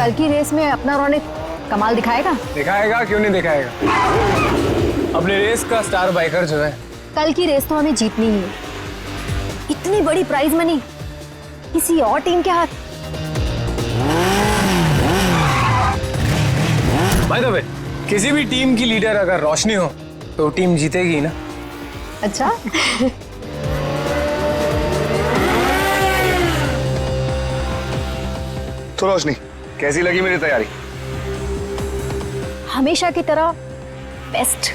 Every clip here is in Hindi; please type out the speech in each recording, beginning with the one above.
कल की रेस में अपना रौनक कमाल दिखाएगा? दिखाएगा, क्यों नहीं दिखाएगा। अपनी रेस का स्टार बाइकर जो है। कल की रेस तो हमें जीतनी ही है। इतनी बड़ी प्राइज मनी किसी और टीम के हाथ। बाय द वे, किसी भी टीम की लीडर अगर रोशनी हो तो टीम जीतेगी ना। अच्छा। तो रोशनी, कैसी लगी मेरी तैयारी? हमेशा की तरह बेस्ट।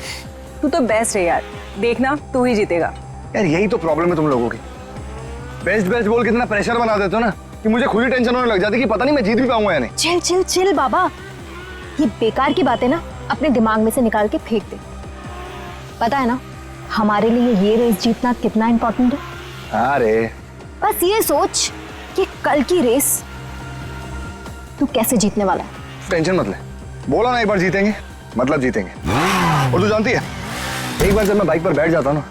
तू तो बेस्ट है यार, देखना तू ही जीतेगा। यार यही तो प्रॉब्लम है तुम लोगों की। बेस्ट बेस्ट बोल के इतना प्रेशर बना देते हो ना कि मुझे खुद ही टेंशन होने लग जाती कि पता नहीं मैं जीत भी पाऊंगा या नहीं। चिल चिल चिल बाबा, ये बेकार की बातें ना अपने दिमाग में से निकाल के फेंक दे। पता है ना हमारे लिए ये रेस जीतना कितना इंपॉर्टेंट है। हाँ रे, बस ये सोच कि कल की रेस तू कैसे जीतने वाला है। टेंशन मत ले, बोला ना एक बार जीतेंगे मतलब जीतेंगे। और तू जानती है, एक बार जब मैं बाइक पर बैठ जाता हूँ ना,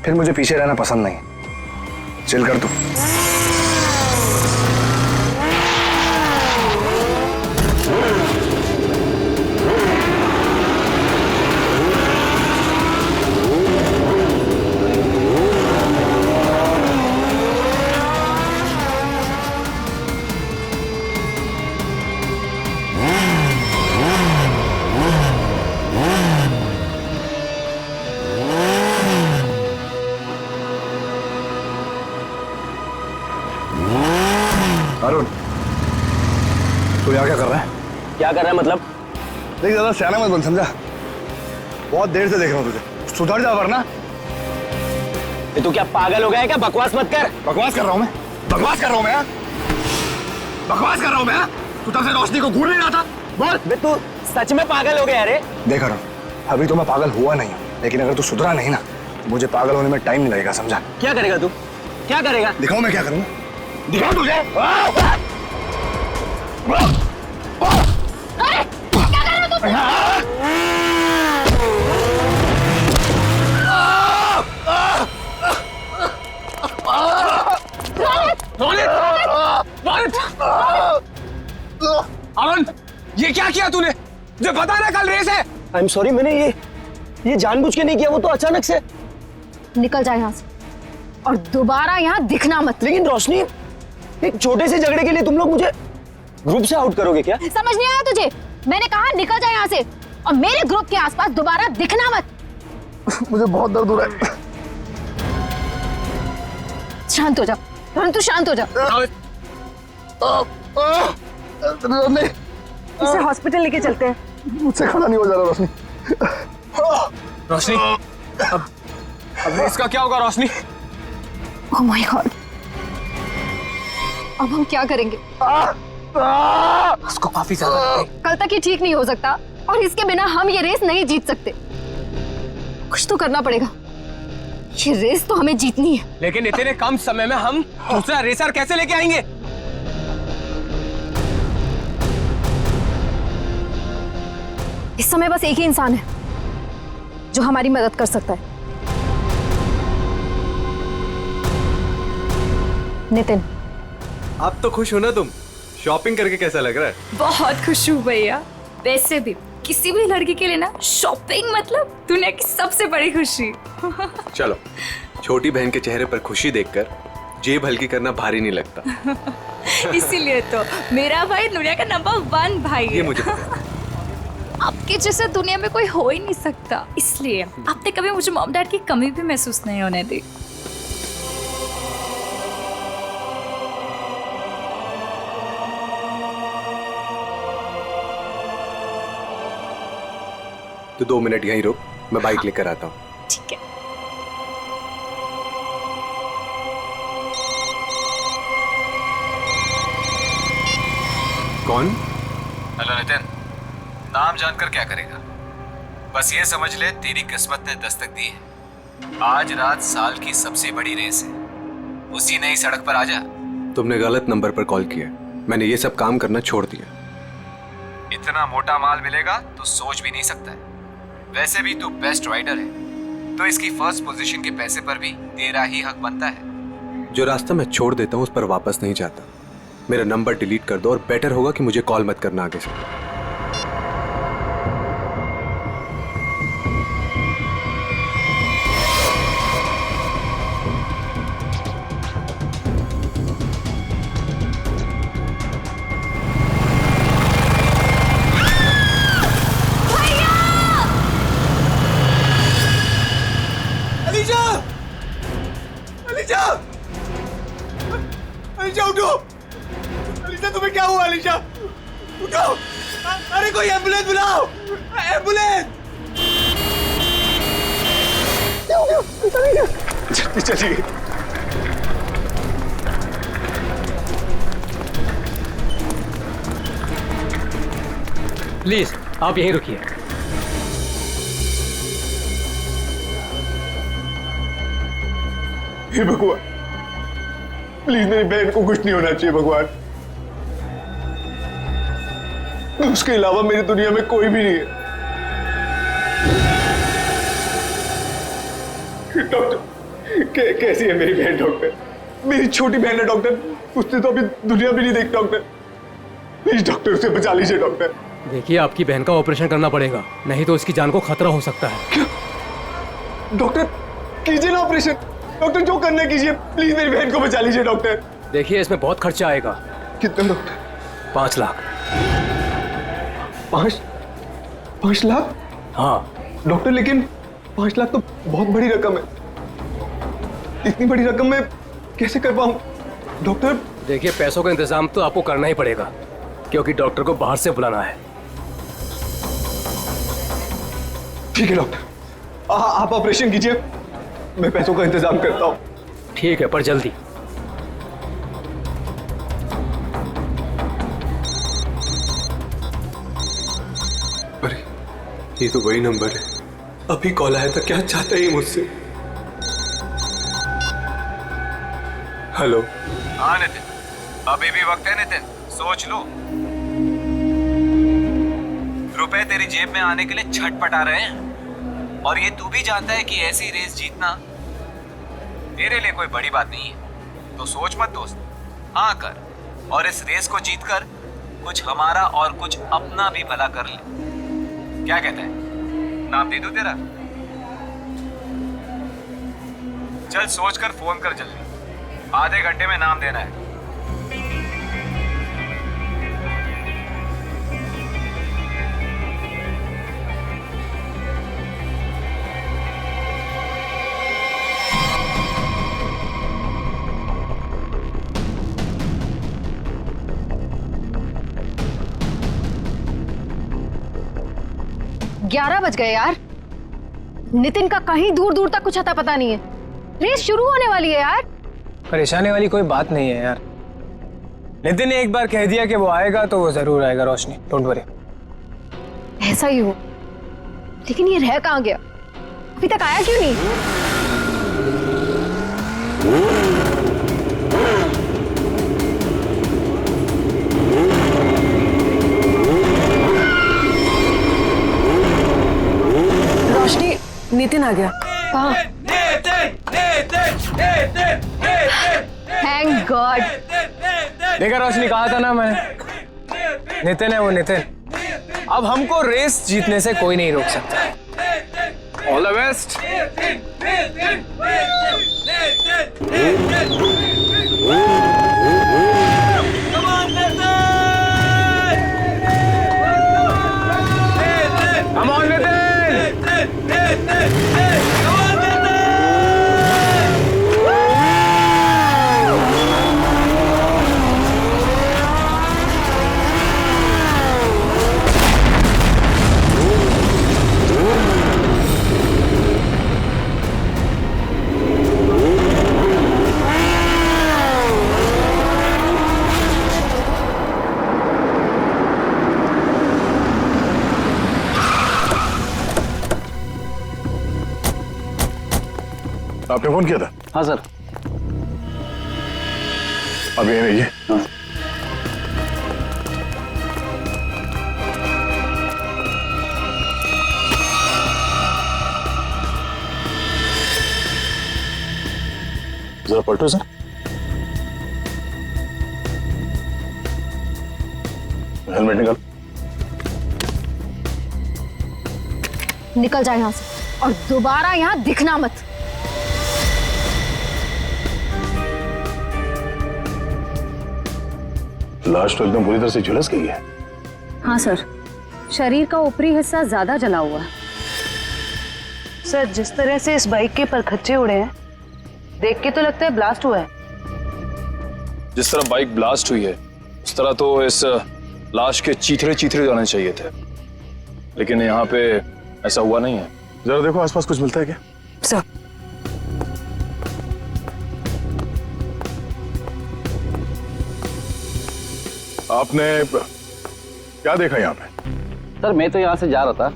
फिर मुझे पीछे रहना पसंद नहीं। चिल कर तू। अरुण, तू यहाँ क्या कर रहा है? क्या कर रहा है मतलब? देख ज्यादा सियाना मत बन, समझा? बहुत देर से देख रहा हूँ तुझे, सुधर जा वरना। ये तू क्या पागल हो गया है क्या? बकवास मत कर। बकवास कर रहा हूँ मैं? बकवास कर रहा हूँ मैं? बकवास कर रहा हूँ मैं? तू तब से रोशनी को घूर नहीं रहा था? बोल। बे तू सच में पागल हो गया रे? देख अरुण, अभी तो मैं पागल हुआ नहीं हूँ, लेकिन अगर तू सुधरा नहीं ना, मुझे पागल होने में टाइम नहीं लगेगा, समझा? क्या करेगा तू? क्या करेगा? दिखाओ मैं क्या करूँगा, दिखाओ तुझे। अरुण, ये क्या किया तूने? मुझे पता है ना कल रेस है। आई एम सॉरी, मैंने ये जानबूझ के नहीं किया, वो तो अचानक से। निकल जा यहाँ से और दोबारा यहाँ दिखना मत। लेकिन रोशनी, एक छोटे से झगड़े के लिए तुम लोग मुझे ग्रुप से आउट करोगे क्या? समझ नहीं आया तुझे? मैंने कहा निकल जा यहाँ से और मेरे ग्रुप के आसपास दोबारा दिखना मत। मुझे बहुत दर्द हो रहा है। शांत हो जा रोहन, तू शांत हो जा। रोशनी, इसे हॉस्पिटल लेके चलते हैं। मुझसे खड़ा नहीं हो जा रहा रोशनी। रोशनी, अब रेस का क्या होगा रोशनी? ओह माय गॉड, अब हम क्या करेंगे? उसको काफी ज्यादा कल तक ये ठीक नहीं हो सकता और इसके बिना हम ये रेस नहीं जीत सकते। कुछ तो करना पड़ेगा, ये रेस तो हमें जीतनी है। लेकिन इतने कम समय में हम दूसरा रेसर कैसे लेके आएंगे? इस समय बस एक ही इंसान है जो हमारी मदद कर सकता है, नितिन। आप तो खुश हो ना तुम? शॉपिंग करके कैसा लग रहा है? बहुत खुश हूँ भैया। वैसे भी किसी भी लड़की के लिए ना शॉपिंग मतलब दुनिया की सबसे बड़ी खुशी। चलो, छोटी बहन के चेहरे पर खुशी देखकर जेब हल्की करना भारी नहीं लगता। इसीलिए तो मेरा भाई दुनिया का नंबर 1 भाई है। ये मुझे पता है। आपके जैसे दुनिया में कोई हो ही नहीं सकता, इसलिए आपने कभी मुझे मॉम डैड की कमी भी महसूस नहीं होने दी। तो 2 मिनट यहीं रुक, मैं बाइक लेकर आता हूँ। ठीक है। कौन? हेलो नितिन, नाम जानकर क्या करेगा? बस ये समझ ले तेरी किस्मत ने दस्तक दी है। आज रात साल की सबसे बड़ी रेस है, उसी नई सड़क पर आजा। तुमने गलत नंबर पर कॉल किया, मैंने ये सब काम करना छोड़ दिया। इतना मोटा माल मिलेगा तो सोच भी नहीं सकता है। वैसे भी तू बेस्ट राइडर है, तो इसकी फर्स्ट पोजीशन के पैसे पर भी तेरा ही हक बनता है। जो रास्ता मैं छोड़ देता हूँ उस पर वापस नहीं जाता। मेरा नंबर डिलीट कर दो और बेटर होगा कि मुझे कॉल मत करना आगे से। अलीशा! अलीशा! अलीशा उठो! अलीशा तुम्हें क्या हुआ अलीशा? उठो! अरे कोई एम्बुलेंस बुलाओ! एम्बुलेंस! जल्दी चलिए। प्लीज आप यहीं रुकिए। हे भगवान, प्लीज मेरी बहन को कुछ नहीं होना चाहिए भगवान। उसके अलावा मेरी दुनिया में कोई भी नहीं है। डॉक्टर कैसी है मेरी बहन? डॉक्टर, मेरी छोटी बहन है डॉक्टर, उसने तो अभी दुनिया भी नहीं देखी डॉक्टर। प्लीज डॉक्टर उसे बचा लीजिए डॉक्टर। देखिए आपकी बहन का ऑपरेशन करना पड़ेगा, नहीं तो इसकी जान को खतरा हो सकता है। क्या? डॉक्टर कीजिए ना ऑपरेशन। डॉक्टर जो करना है कीजिए, प्लीज मेरी बहन को बचा लीजिए डॉक्टर। देखिए इसमें बहुत खर्चा आएगा। कितना डॉक्टर? 5 लाख। 5 लाख? हाँ डॉक्टर लेकिन 5 लाख तो बहुत बड़ी रकम है। इतनी बड़ी रकम मैं कैसे कर पाऊं डॉक्टर? देखिए पैसों का इंतजाम तो आपको करना ही पड़ेगा, क्योंकि डॉक्टर को बाहर से बुलाना है। ठीक है डॉक्टर, आप ऑपरेशन कीजिए, मैं पैसों का इंतजाम करता हूँ। ठीक है, पर जल्दी। अरे ये तो वही नंबर है, अभी कॉल आया था। क्या चाहता है ये मुझसे? हेलो। हाँ नितिन, अभी भी वक्त है नितिन, सोच लो। रुपए तेरी जेब में आने के लिए छटपटा रहे हैं, और ये तू भी जानता है कि ऐसी रेस जीतना तेरे लिए कोई बड़ी बात नहीं है। तो सोच मत दोस्त, हाँ कर, और इस रेस को जीतकर कुछ हमारा और कुछ अपना भी भला कर ले। क्या कहता है, नाम दे दूं तेरा? चल सोचकर फोन कर जल्दी, आधे घंटे में नाम देना है। ग्यारह बज गए यार। नितिन का कहीं दूर दूर तक कुछ अता पता नहीं है। रेस शुरू होने वाली है यार। परेशानी वाली कोई बात नहीं है यार। नितिन ने एक बार कह दिया कि वो आएगा तो वो जरूर आएगा रोशनी, डोंट वरी। ऐसा ही हो, लेकिन ये रह कहाँ गया? अभी तक आया क्यों नहीं? रोशनी, नितिन आ गया। कहाँ? Thank God. देखा रोशनी, कहा था ना मैंने, नितिन है वो नितिन। अब हमको रेस जीतने से कोई नहीं रोक सकता। All the best. Come on, Nitin! आपने फोन किया था? हाँ सर। अभी ये रहिए। हाँ। जरा पलटो सर। हेलमेट निकाल। निकल जाए यहाँ से और दोबारा यहाँ दिखना मत। लाश तो एकदम पूरी तरह से झुलस गई है। हाँ सर, शरीर का ऊपरी हिस्सा ज्यादा जला हुआ है। सर, जिस तरह से इस बाइक के परखच्चे उड़े हैं, देख के तो लगता है ब्लास्ट हुआ है। जिस तरह बाइक ब्लास्ट हुई है उस तरह तो इस लाश के चीथड़े चीथड़े जाने चाहिए थे, लेकिन यहाँ पे ऐसा हुआ नहीं है। जरा देखो आसपास कुछ मिलता है क्या? सर, आपने क्या देखा यहाँ पे? सर मैं तो यहाँ से जा रहा था,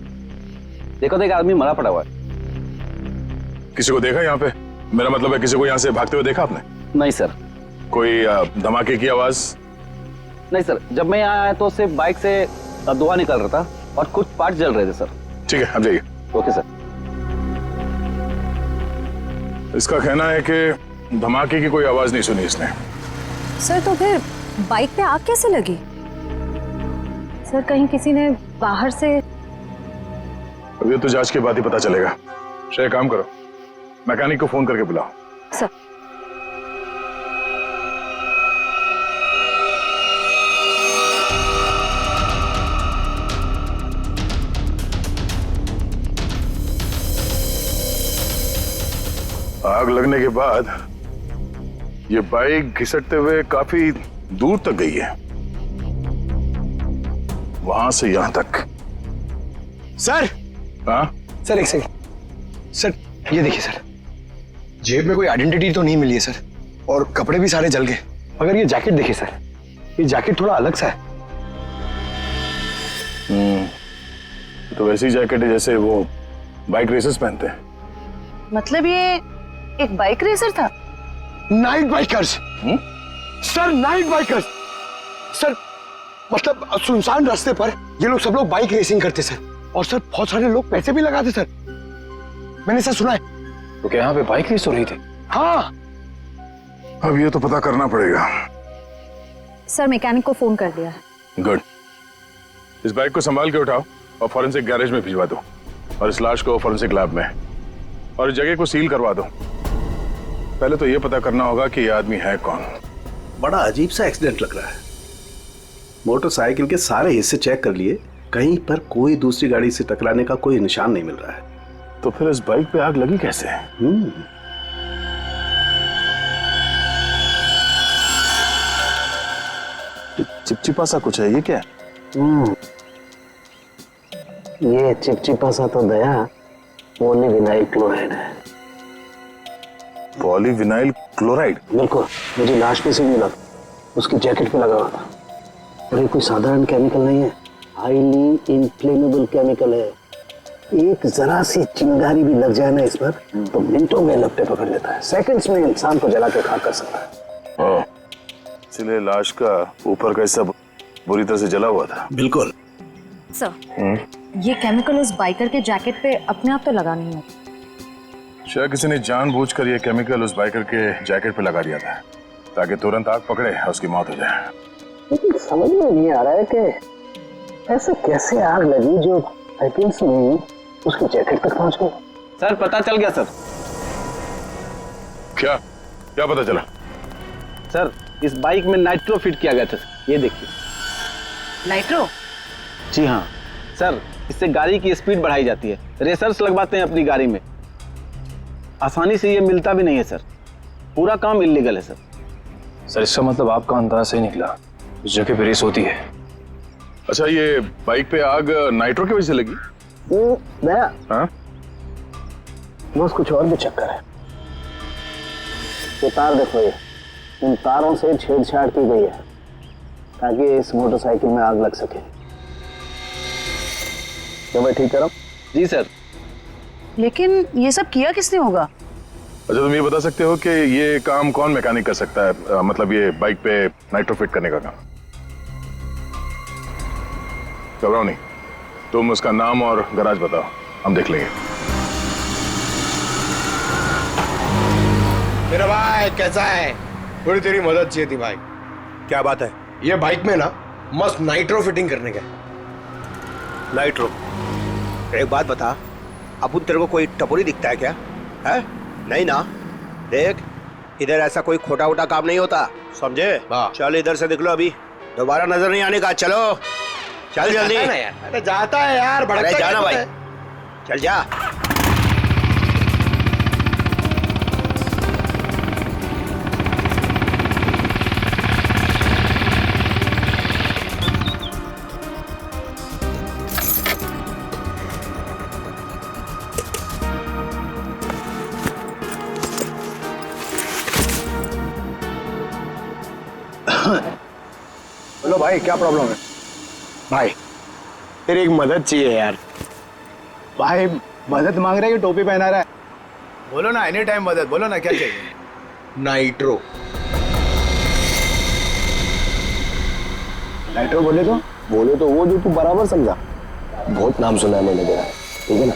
देखो तो एक आदमी मरा पड़ा हुआ है। किसी को देखा यहाँ पे? मेरा मतलब है किसी को यहाँ से भागते हुए देखा आपने? नहीं सर। कोई धमाके की आवाज? नहीं सर, जब मैं यहाँ आया तो सिर्फ बाइक से धुआं निकल रहा था और कुछ पार्ट जल रहे थे सर। ठीक है, आप जाइए। Okay sir. इसका कहना है कि धमाके की कोई आवाज नहीं सुनी इसने। सर तो फिर बाइक पे आग कैसे लगी? सर कहीं किसी ने बाहर से? अब ये तो जांच के बाद ही पता चलेगा। श्रेय, काम करो, मैकेनिक को फोन करके बुलाओ। सर। आग लगने के बाद ये बाइक घिसटते हुए काफी दूर तक गई है, वहां से यहां तक। सर। हाँ सर एक सेकंड। सर ये देखिए सर, जेब में कोई आइडेंटिटी तो नहीं मिली है सर, और कपड़े भी सारे जल गए। मगर ये जैकेट देखिए सर, ये जैकेट थोड़ा अलग सा है। तो वैसी जैकेट है जैसे वो बाइक रेसर्स पहनते हैं। मतलब ये एक बाइक रेसर था? Night bikers sir, night bikers sir. मतलब सुनसान रास्ते पर ये लोग सब लोग बाइक रेसिंग करते सर, और सर बहुत सारे लोग पैसे भी लगाते सर, मैंने सर सुना है। तो क्या यहाँ पे बाइक रेस हो रही थी? हाँ। अब ये तो पता करना पड़ेगा। सर मैकेनिक को फोन कर दिया है। गुड। इस बाइक को संभाल के उठाओ और फॉरेंसिक गैरेज में भिजवा दो, और इस लाश को फॉरेंसिक लैब में, और इस जगह को सील करवा दो। पहले तो ये पता करना होगा कि ये आदमी है कौन। बड़ा अजीब सा एक्सीडेंट लग रहा है। मोटरसाइकिल के सारे हिस्से चेक कर लिए, कहीं पर कोई दूसरी गाड़ी से टकराने का कोई निशान नहीं मिल रहा है। तो फिर इस बाइक पे आग लगी कैसे? चिपचिपा सा कुछ है, ये क्या है? ये चिपचिपा सा तो दया पॉलीविनाइल क्लोराइड है। Polyvinyl chloride? बिल्कुल, मुझे लाश पे से मिला, उसकी जैकेट पे लगा हुआ था। और ये कोई साधारण केमिकल नहीं है, हाईली इनफ्लेमेबल केमिकल है। एक जरा सी चिंगारी भी लग जाए ना इस पर तो मिनटों में लपटे पकड़ लेता है, सेकंड्स में इंसान को जला के खाक कर सकता है। इसलिए लाश का ऊपर का हिस्सा बुरी तरह से जला हुआ था। बिल्कुल सर, ये केमिकल उस बाइकर के जैकेट पे अपने आप तो लगा नहीं है। शायद किसी ने जानबूझकर ये केमिकल उस बाइकर के जैकेट पे लगा दिया था ताकि तुरंत आग पकड़े और उसकी मौत हो जाए। लेकिन समझ में नहीं आ रहा है कि ऐसे कैसे आग लगी जो सेकंड्स में उसकी जैकेट तक पहुंच गई। सर पता चल गया सर। क्या क्या पता चला? सर इस बाइक में नाइट्रो फिट किया गया था, ये देखिए। नाइट्रो? जी हाँ सर, इससे गाड़ी की स्पीड बढ़ाई जाती है। रेसर्स लगवाते हैं अपनी गाड़ी में, आसानी से ये मिलता भी नहीं है सर, पूरा काम इल्लीगल है सर। सर इसका मतलब आपका अंदाजा सही निकला, उस जगह पे रेस होती है। अच्छा, ये बाइक पे आग नाइट्रो की वजह से लगी? दया, हाँ? बस कुछ और भी चक्कर है। ये तार देखो, ये इन तारों से छेड़छाड़ की गई है ताकि इस मोटरसाइकिल में आग लग सके। तो मैं ठीक करूं? जी सर। लेकिन ये सब किया किसने होगा? अच्छा, तुम ये बता सकते हो कि ये काम कौन मैकेनिक कर सकता है, मतलब ये बाइक पे नाइट्रो फिट करने का काम? घबराओ नहीं, तुम उसका नाम और गराज बताओ, हम देख लेंगे। मेरा भाई कैसा है? थोड़ी तेरी मदद चाहिए थी भाई। क्या बात है? ये बाइक में ना मस्त नाइट्रो फिटिंग करने गए। नाइट्रो। एक बात बता, अब तेरे को कोई टपोरी दिखता है क्या? है नहीं ना? देख, इधर ऐसा कोई खोटा वोटा काम नहीं होता, समझे? चल इधर से निकलो, अभी दोबारा नजर नहीं आने का। चलो चल जल्दी। अरे जाता है यार, अरे जाना भाई, चल जा। बोलो भाई, क्या प्रॉब्लम है? भाई तेरी एक मदद चाहिए यार। भाई मदद मांग रहा है कि टोपी पहना रहा है? बोलो ना, एनी टाइम मदद, बोलो ना क्या चाहिए। नाइट्रो। नाइट्रो बोले तो वो जो तू बराबर समझा। बहुत नाम सुना है मैंने तेरा, ठीक है ना?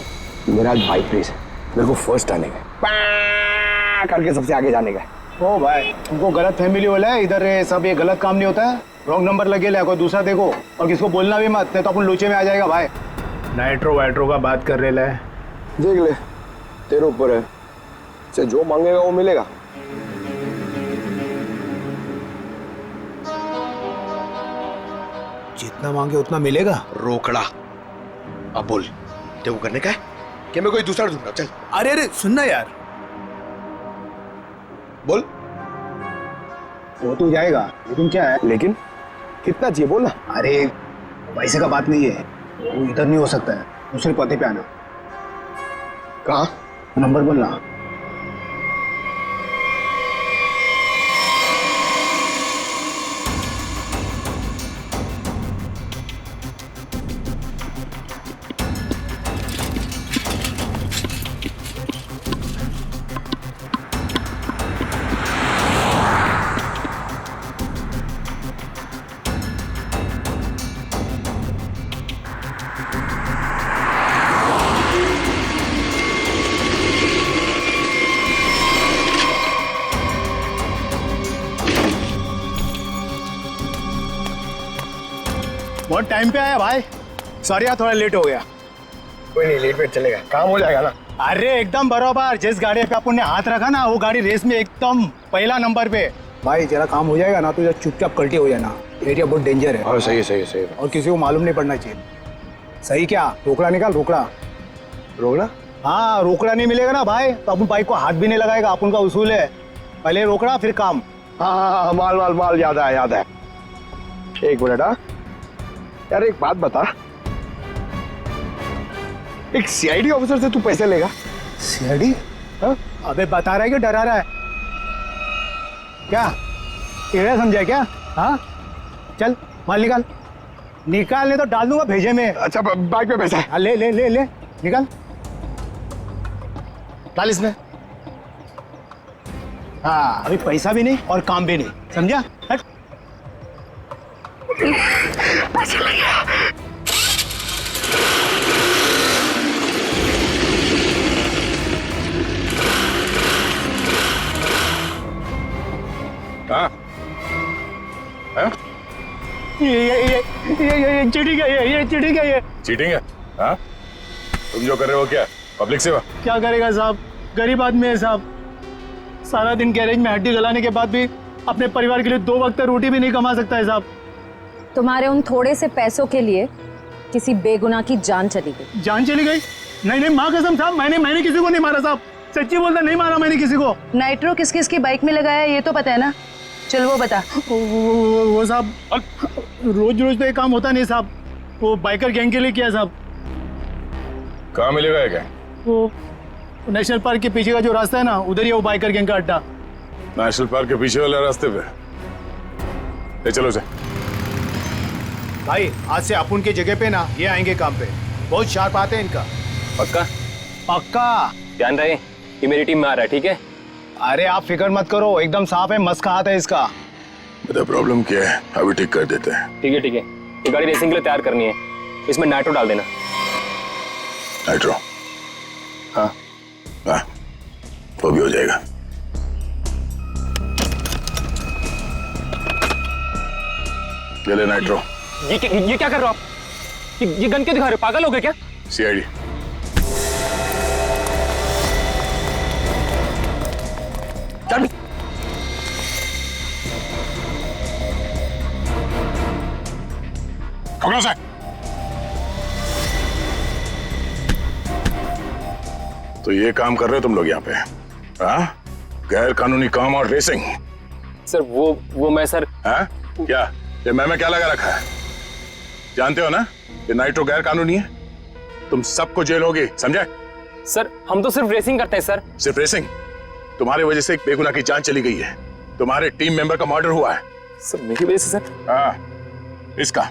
मेरा आज बाइक रेस है, मेरे को फर्स्ट आने का करके सबसे आगे जाने का। ओ भाई, तुमको गलत फैमिली वाला है इधर, सब ये गलत काम नहीं होता है। रॉन्ग नंबर लगे ले, कोई दूसरा देखो, और किसको बोलना भी मत, नहीं तो अपन लोचे में आ जाएगा भाई। नाइट्रो वाइट्रो का बात कर रहे है। देख ले, तेरे ऊपर है, से जो मांगेगा वो मिलेगा। जितना मांगे उतना मिलेगा। रोकड़ा। अब बोल, तेरे को करने का है कि मैं कोई दूसरा दूंगा? चल। अरे अरे सुनना यार, बोल। वो तो जाएगा, लेकिन क्या है? लेकिन कितना चाहिए बोल ना। अरे पैसे का बात नहीं है, वो इधर नहीं हो सकता है, दूसरे पते पे आना। कहाँ? नंबर बोलना। बहुत टाइम पे आया भाई, सॉरी यार थोड़ा लेट हो गया। कोई नहीं, लेट वेट चलेगा, काम हो जाएगा ना। अरे एकदम बराबर, जिस गाड़ी पे अपन ने हाथ रखा ना, वो गाड़ी रेस में एकदम पहला नंबर पे। भाई जरा काम हो जाएगा ना, तो चुपचाप कल्टी हो जाना, एरिया बहुत डेंजर है। हाँ सही है, सही है, सही है। और किसी को मालूम नहीं पड़ना चाहिए। सही क्या? रोकड़ा निकाल, रोकड़ा। रोकड़ा? हाँ, रोकड़ा नहीं मिलेगा ना भाई तो अपन बाइक को हाथ भी नहीं लगाएगा, अपन का उसूल है, पहले रोकड़ा फिर काम। हाँ, माल याद है। एक मिनट। हाँ यार, एक बात बता, एक सीआईडी ऑफिसर से तू पैसे लेगा? सीआईडी? हाँ? अबे बता रहा है कि डरा रहा है? क्या टेढ़ा समझा क्या? हाँ चल माल निकाल, निकालने तो डाल दूंगा भेजे में। अच्छा बाइक पे पैसा है? हाँ, ले ले ले ले निकाल, डाल इसमें। हाँ अभी पैसा भी नहीं और काम भी नहीं, समझा? हट। चला गया। हाँ? हाँ? ये चीटिंग है, ये चीटिंग है, ये चीटिंग है? हाँ? तुम जो कर रहे हो क्या? पब्लिक सेवा? क्या करेगा साहब, गरीब आदमी है साहब, सारा दिन गैरेज में हड्डी गलाने के बाद भी अपने परिवार के लिए 2 वक्त रोटी भी नहीं कमा सकता है साहब। तुम्हारे उन थोड़े से पैसों के लिए किसी बेगुनाह की जान चली गई। जान चली गई? नहीं माँ कसम साहब, मैंने किसी को नहीं मारा साहब, सच्ची बोलता, नहीं मारा मैंने किसी को। नाइट्रो किस किस की बाइक में लगाया ये तो पता है ना? चल वो बता। वो साहब रोज रोज तो ये काम होता नहीं साहब, वो बाइकर गैंग के लिए किया साहब। कहाँ मिलेगा ये? वो नेशनल पार्क के पीछे का जो रास्ता है ना, उधर ही वो बाइकर गैंग का अड्डा। नेशनल पार्क के पीछे वाले रास्ते पे? ले चलो से। भाई आज से अपन की जगह पे ना ये आएंगे काम पे, बहुत शार्प आते हैं इनका। पक्का? पक्का। ध्यान रहे, ये मेरी टीम में आ रहा है, ठीक है? अरे आप फिक्र मत करो, एकदम साफ है, मस्त का हाथ है इसका। बता प्रॉब्लम क्या है, अभी ठीक कर देते हैं। ठीक है, ये गाड़ी रेसिंग के लिए तैयार करनी है, इसमें नाइट्रो डाल देना। नाइट्रो? हाँ वो भी हो जाएगा। ले ले नाइट्रो। ये क्या कर रहे हो आप? ये गन क्यों दिखा रहे हो? पागल हो गए क्या? सीआईडी। पकड़ो से। तो ये काम कर रहे हो तुम लोग यहाँ पे? हाँ? गैर कानूनी काम और रेसिंग। सर वो मैं सर। हाँ? क्या ये मैं क्या लगा रखा है? जानते हो ना ये नाइट्रो गैर कानूनी है, तुम सबको जेल होगी, समझे? सर हम तो सिर्फ रेसिंग करते हैं सर। सिर्फ रेसिंग? तुम्हारी वजह से एक बेगुनाह की जान चली गई है, तुम्हारे टीम मेंबर का मर्डर हुआ है। सर मेरी वजह से सर? हाँ, इसका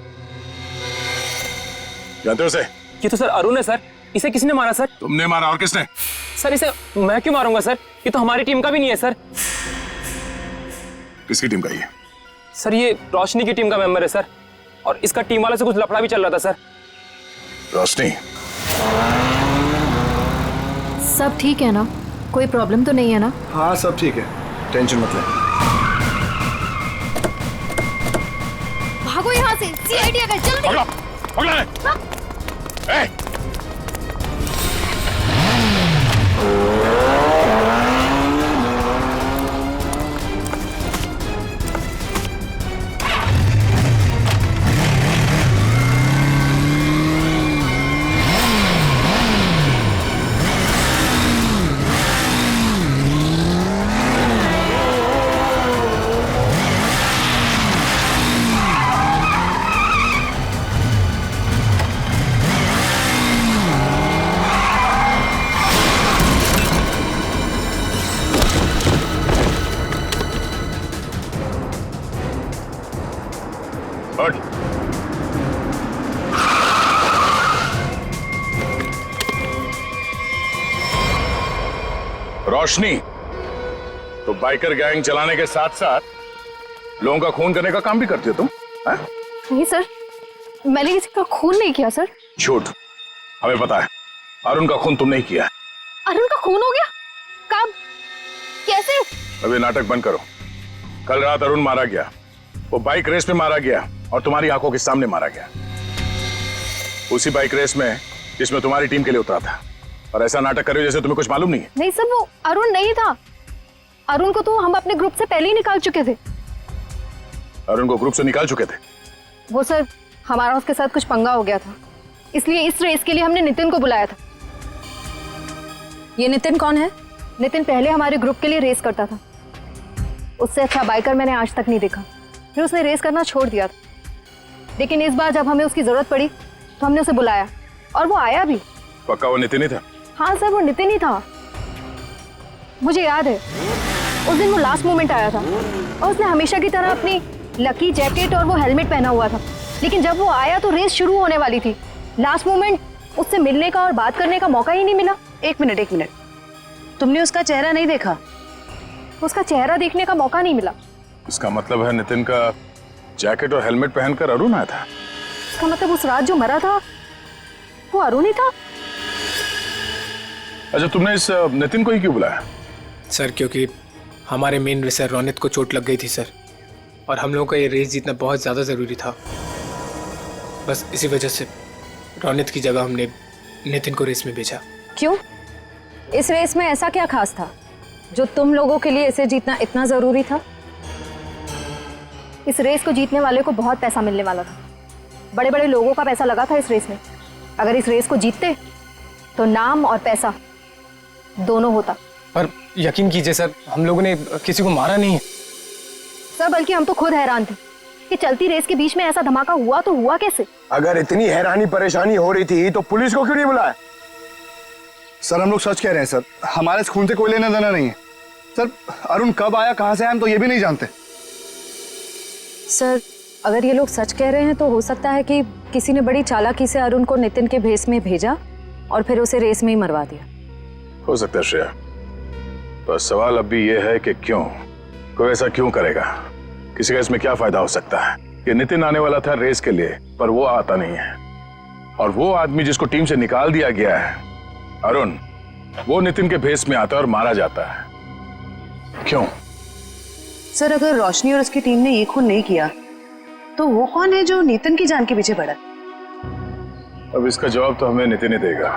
जानते हो उसे? ये तो सर अरुण है सर। इसे किसने मारा सर? तुमने मारा, और किसने? सर इसे मैं क्यों मारूंगा सर? ये तो हमारी टीम का भी नहीं है सर। किसकी टीम का ये? सर ये रोशनी की टीम का मेंबर है सर, और इसका टीम वाले से कुछ लफड़ा भी चल रहा था सर। रोशनी? सब ठीक है ना? कोई प्रॉब्लम तो नहीं है ना? हाँ सब ठीक है, टेंशन मत ले। भागो यहाँ से, सीआईडी आ गए, जल्दी। पकड़ो, पकड़ो। ए! रोशनी, तो बाइकर गैंग चलाने के साथ साथ लोगों का खून करने का काम भी करती हो तुम? नहीं सर, मैंने किसी का खून नहीं किया सर। झूठ, हमें पता है अरुण का खून तुमने ही किया है। अरुण का खून हो गया? कब? कैसे? अभी नाटक बंद करो। कल रात अरुण मारा गया, वो बाइक रेस में मारा गया और तुम्हारी आंखों के सामने मारा गया, उसी बाइक रेस में जिसमें तुम्हारी टीम के लिए उतरा था। और ऐसा नाटक कर रहे हो जैसे तुम्हें कुछ मालूम नहीं है। नहीं सर, वो अरुण नहीं था। अरुण को तो हम अपने ग्रुप से पहले ही निकाल चुके थे। अरुण को ग्रुप से निकाल चुके थे? वो सर, हमारा उसके साथ कुछ पंगा हो गया था, इसलिए इस रेस के लिए हमने नितिन को बुलाया था। ये नितिन कौन है? नितिन पहले हमारे ग्रुप के लिए रेस करता था, उससे अच्छा बाइकर मैंने आज तक नहीं देखा। फिर उसने रेस करना छोड़ दिया था, लेकिन इस बार जब हमें उसकी जरूरत पड़ी तो हमने उसे बुलाया और वो आया भी। पक्का वो नितिन ही था? हाँ सर, वो नितिन ही था। मुझे याद है उस दिन वो लास्ट मोमेंट आया था और उसने हमेशा की तरह अपनी लकी जैकेट और वो हेलमेट पहना हुआ था, लेकिन जब वो आया तो रेस शुरू होने वाली थी। लास्ट मोमेंट उससे मिलने का और बात करने का मौका ही नहीं मिला। एक मिनट, तुमने उसका चेहरा नहीं देखा? उसका चेहरा देखने का मौका नहीं मिला। इसका मतलब है नितिन का जैकेट और हेलमेट पहनकर अरुण आया था? इसका मतलब उस रात जो मरा था वो अरुण ही था। अच्छा, तुमने इस नितिन को ही क्यों बुलाया? सर क्योंकि हमारे मेन रेसर रोनित को चोट लग गई थी सर, और हम लोगों का ये रेस जीतना बहुत ज़्यादा ज़रूरी था। बस इसी वजह से रोनित की जगह हमने नितिन को रेस में भेजा। क्यों? इस रेस में ऐसा क्या खास था जो तुम लोगों के लिए इसे जीतना इतना ज़रूरी था? इस रेस को जीतने वाले को बहुत पैसा मिलने वाला था। बड़े बड़े लोगों का पैसा लगा था इस रेस में। अगर इस रेस को जीतते तो नाम और पैसा दोनों होता। पर यकीन कीजिए सर, हम लोगों ने किसी को मारा नहीं है सर, बल्कि हम तो खुद हैरान थे कि चलती रेस के बीच में ऐसा धमाका हुआ तो हुआ कैसे। अगर इतनी हैरानी परेशानी हो रही थी तो पुलिस को क्यों नहीं बुलाया? सर हम लोग सच कह रहे हैं सर, हमारे इस खून से कोई लेना देना नहीं है। सर अरुण कब आया, कहां से आया, हम तो ये भी नहीं जानते। सर अगर ये लोग सच कह रहे हैं तो हो सकता है कि किसी ने बड़ी चालाकी से अरुण को नितिन के भेस में भेजा और फिर उसे रेस में ही मरवा दिया। हो सकता है श्रेया, पर सवाल अब भी ये है कि क्यों, कोई ऐसा क्यों करेगा? किसी का इसमें क्या फायदा हो सकता है कि नितिन आने वाला था रेस के लिए पर वो आता नहीं है, और वो आदमी जिसको टीम से निकाल दिया गया है अरुण, वो नितिन के भेस में आता है और मारा जाता है। क्यों? सर अगर रोशनी और उसकी टीम ने ये खून नहीं किया तो वो कौन है जो नितिन की जान के पीछे पड़ा? अब इसका जवाब तो हमें नितिन ही देगा,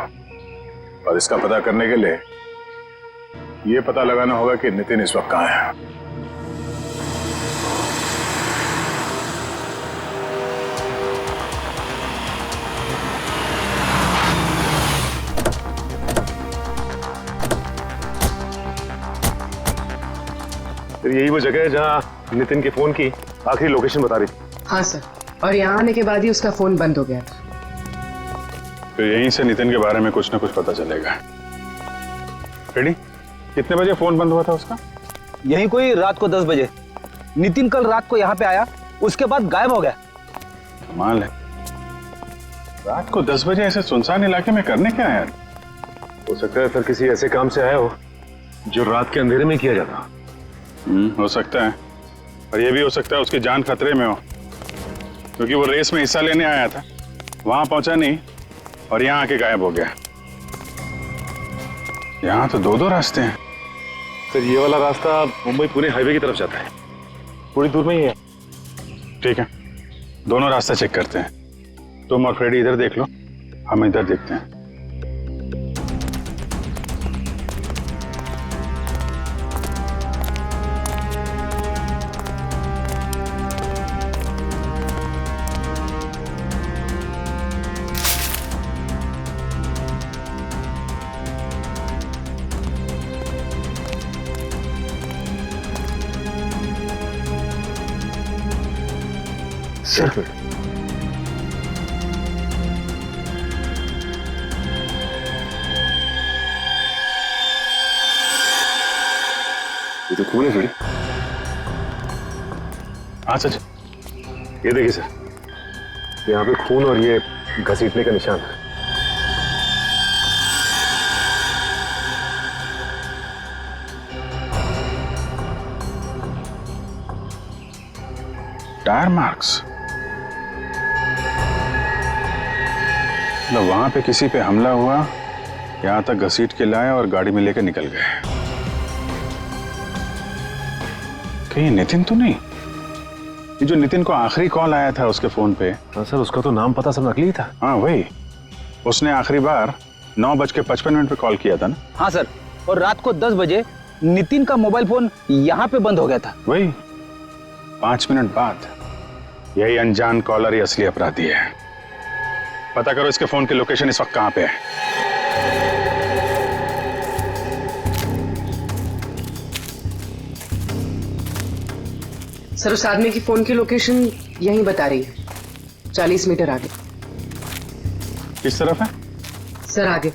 और इसका पता करने के लिए ये पता लगाना होगा कि नितिन इस वक्त कहाँ है। फिर यही वो जगह है जहाँ नितिन के फोन की आखिरी लोकेशन बता रही थी। हाँ सर, और यहाँ आने के बाद ही उसका फोन बंद हो गया था। फिर यहीं से नितिन के बारे में कुछ ना कुछ पता चलेगा। रेडी? कितने बजे फोन बंद हुआ था उसका? यही कोई रात को 10 बजे। नितिन कल रात को यहाँ पे आया, उसके बाद गायब हो गया। कमाल है, रात को 10 बजे ऐसे सुनसान इलाके में करने क्या है? हो सकता है सर किसी ऐसे काम से आया हो जो रात के अंधेरे में किया जाता। हो सकता है, और ये भी हो सकता है उसकी जान खतरे में हो, क्योंकि वो रेस में हिस्सा लेने आया था, वहां पहुंचा नहीं और यहाँ आके गायब हो गया। यहाँ तो 2-2 रास्ते हैं। सर ये वाला रास्ता मुंबई पुणे हाईवे की तरफ जाता है, थोड़ी दूर में ही है। ठीक है, दोनों रास्ता चेक करते हैं। तुम और फ्रेडी इधर देख लो, हम इधर देखते हैं। सर ये तो खून है फ्रेडी। हाँ सच, ये देखिए सर, यहाँ पे खून और ये घसीटने का निशान है। टायर मार्क्स, मतलब वहां पे किसी पे हमला हुआ, यहां तक घसीट के लाए और गाड़ी में लेकर निकल गए। कहीं नितिन तो नहीं? ये जो नितिन को आखिरी कॉल आया था उसके फोन पे। हाँ सर, उसका तो नाम पता सब नकली था। हाँ वही, उसने आखिरी बार 9:55 पे कॉल किया था ना? हाँ सर, और रात को 10 बजे नितिन का मोबाइल फोन यहाँ पे बंद हो गया था। वही 5 मिनट बाद। यही अनजान कॉलर ही असली अपराधी है। पता करो इसके फोन की लोकेशन इस वक्त कहां पे है। सर उस आदमी की फोन की लोकेशन यहीं बता रही है, 40 मीटर आगे। किस तरफ है सर? आगे।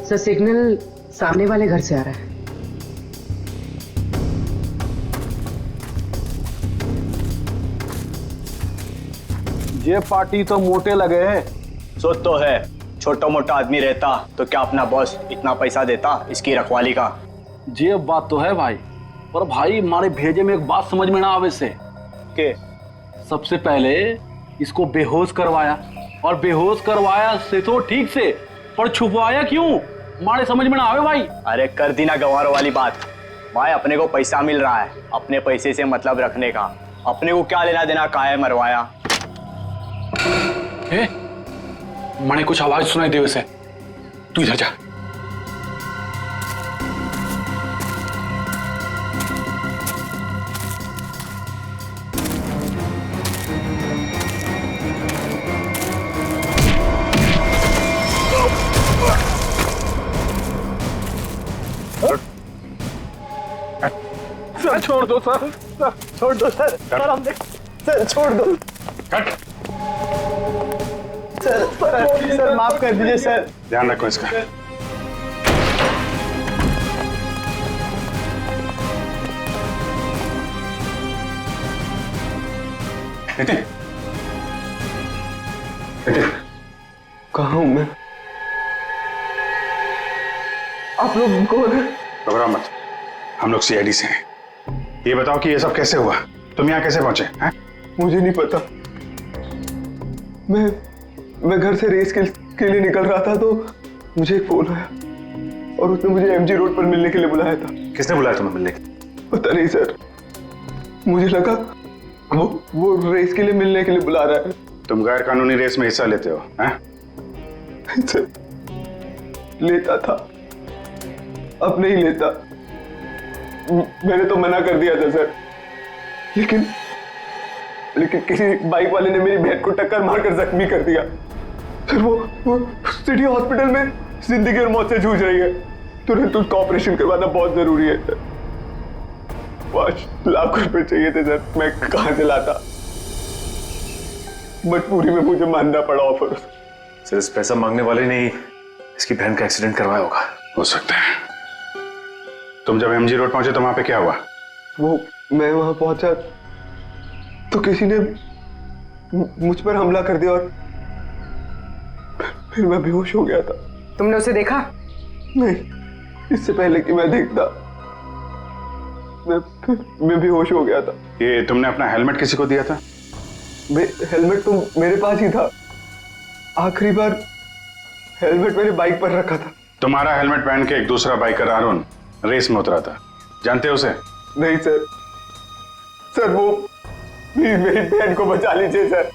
सर सिग्नल सामने वाले घर से आ रहा है। ये पार्टी तो मोटे लगे हैं। सो तो है, छोटा मोटा आदमी रहता तो क्या अपना बॉस इतना पैसा देता इसकी रखवाली का? ये बात तो है भाई, पर भाई हमारे भेजे में एक बात समझ में ना आवे से के सबसे पहले इसको बेहोश करवाया, और बेहोश करवाया से तो ठीक से, पर छुपवाया क्यों हमारे समझ में ना आवे भाई। अरे कर दी ना गंवारों वाली बात भाई, अपने को पैसा मिल रहा है, अपने पैसे से मतलब रखने का, अपने को क्या लेना देना काहे मरवाया। मैंने कुछ आवाज सुनाई दे वैसे, तू इधर जा। सर छोड़ दो सर, छोड़ दो सर, सर हम सर छोड़ दो सर माफ कर दीजिए सर। ध्यान रखो इसका। नितिन, कहाँ हूं मैं? आप लोग कौन है? घबराओ मत, हम लोग सीआईडी से हैं। ये बताओ कि ये सब कैसे हुआ, तुम यहाँ कैसे पहुंचे हैं? मुझे नहीं पता, मैं घर से रेस के लिए निकल रहा था तो मुझे एक फोन आया और उसने मुझे एमजी रोड पर मिलने के लिए बुलाया था। किसने बुलाया तुम्हें मिलने के? पता नहीं सर, मुझे लगा वो रेस के लिए मिलने के लिए बुला रहा है। तुम गैर कानूनी रेस में हिस्सा लेते हो हैं? सर, लेता था, अब नहीं लेता। मैंने तो मना कर दिया था सर, लेकिन किसी बाइक वाले ने मेरी बहन को टक्कर मारकर जख्मी कर दिया। सर वो सिटी हॉस्पिटल में जिंदगी और मौत से जूझ रही है। तुरंत उसका ऑपरेशन करवाना बहुत जरूरी है सर। 5 लाख रुपए चाहिए थे सर, मैं कहां से लाता? मजबूरी में मुझे मानना पड़ा ऑफर। सर इस पैसा मांगने वाले ने इसकी बहन का एक्सीडेंट करवाया होगा। हो सकता है। तुम जब एमजी रोड पहुंचे तो वहां पे क्या हुआ? वो मैं वहां पहुंचा तो किसी ने मुझ पर हमला कर दिया और फिर मैं बेहोश हो गया था। तुमने उसे देखा? नहीं, इससे पहले कि मैं देखता मैं बेहोश हो गया था। ये तुमने अपना हेलमेट किसी को दिया था? हेलमेट तो मेरे पास ही था। आखिरी बार हेलमेट मेरे बाइक पर रखा था। तुम्हारा हेलमेट पहन के एक दूसरा बाइकर अरुण रेस में उतरा था, जानते हो उसे? नहीं सर, सर वो मेरी बहन को बचा लीजिए सर,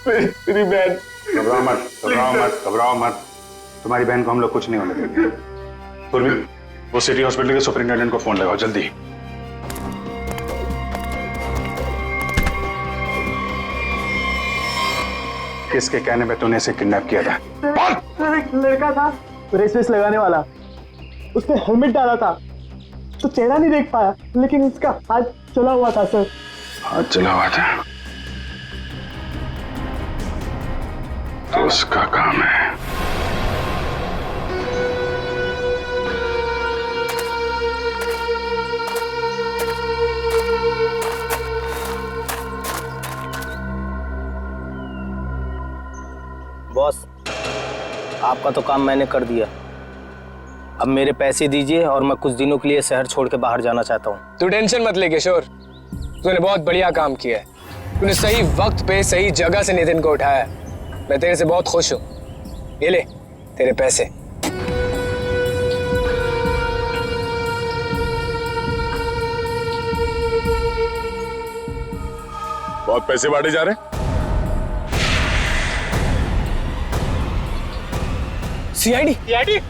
मेरी बहन। घबराओ मत, घबराओ मत, घबराओ मत। तुम्हारी बहन को हम लोग कुछ नहीं होने देंगे। पूर्वी, वो सिटी हॉस्पिटल के सुपरिंटेंडेंट को फोन लगाओ जल्दी। किसके कहने पे तूने इसे किडनैप किया था? एक लड़का था रेस लगाने वाला, उसने हेलमेट डाला था तो चेहरा नहीं देख पाया, लेकिन उसका हाथ चला हुआ था सर। हाथ चला हुआ था तो उसका काम है। बॉस, आपका तो काम मैंने कर दिया। अब मेरे पैसे दीजिए और मैं कुछ दिनों के लिए शहर छोड़ के बाहर जाना चाहता हूँ। तू टेंशन मत ले किशोर, तूने बहुत बढ़िया काम किया है। तूने सही वक्त पे सही जगह से नितिन को उठाया। मैं तेरे से बहुत खुश हूँ। ये ले तेरे पैसे। बहुत पैसे बांटे जा रहे? सीआईडी?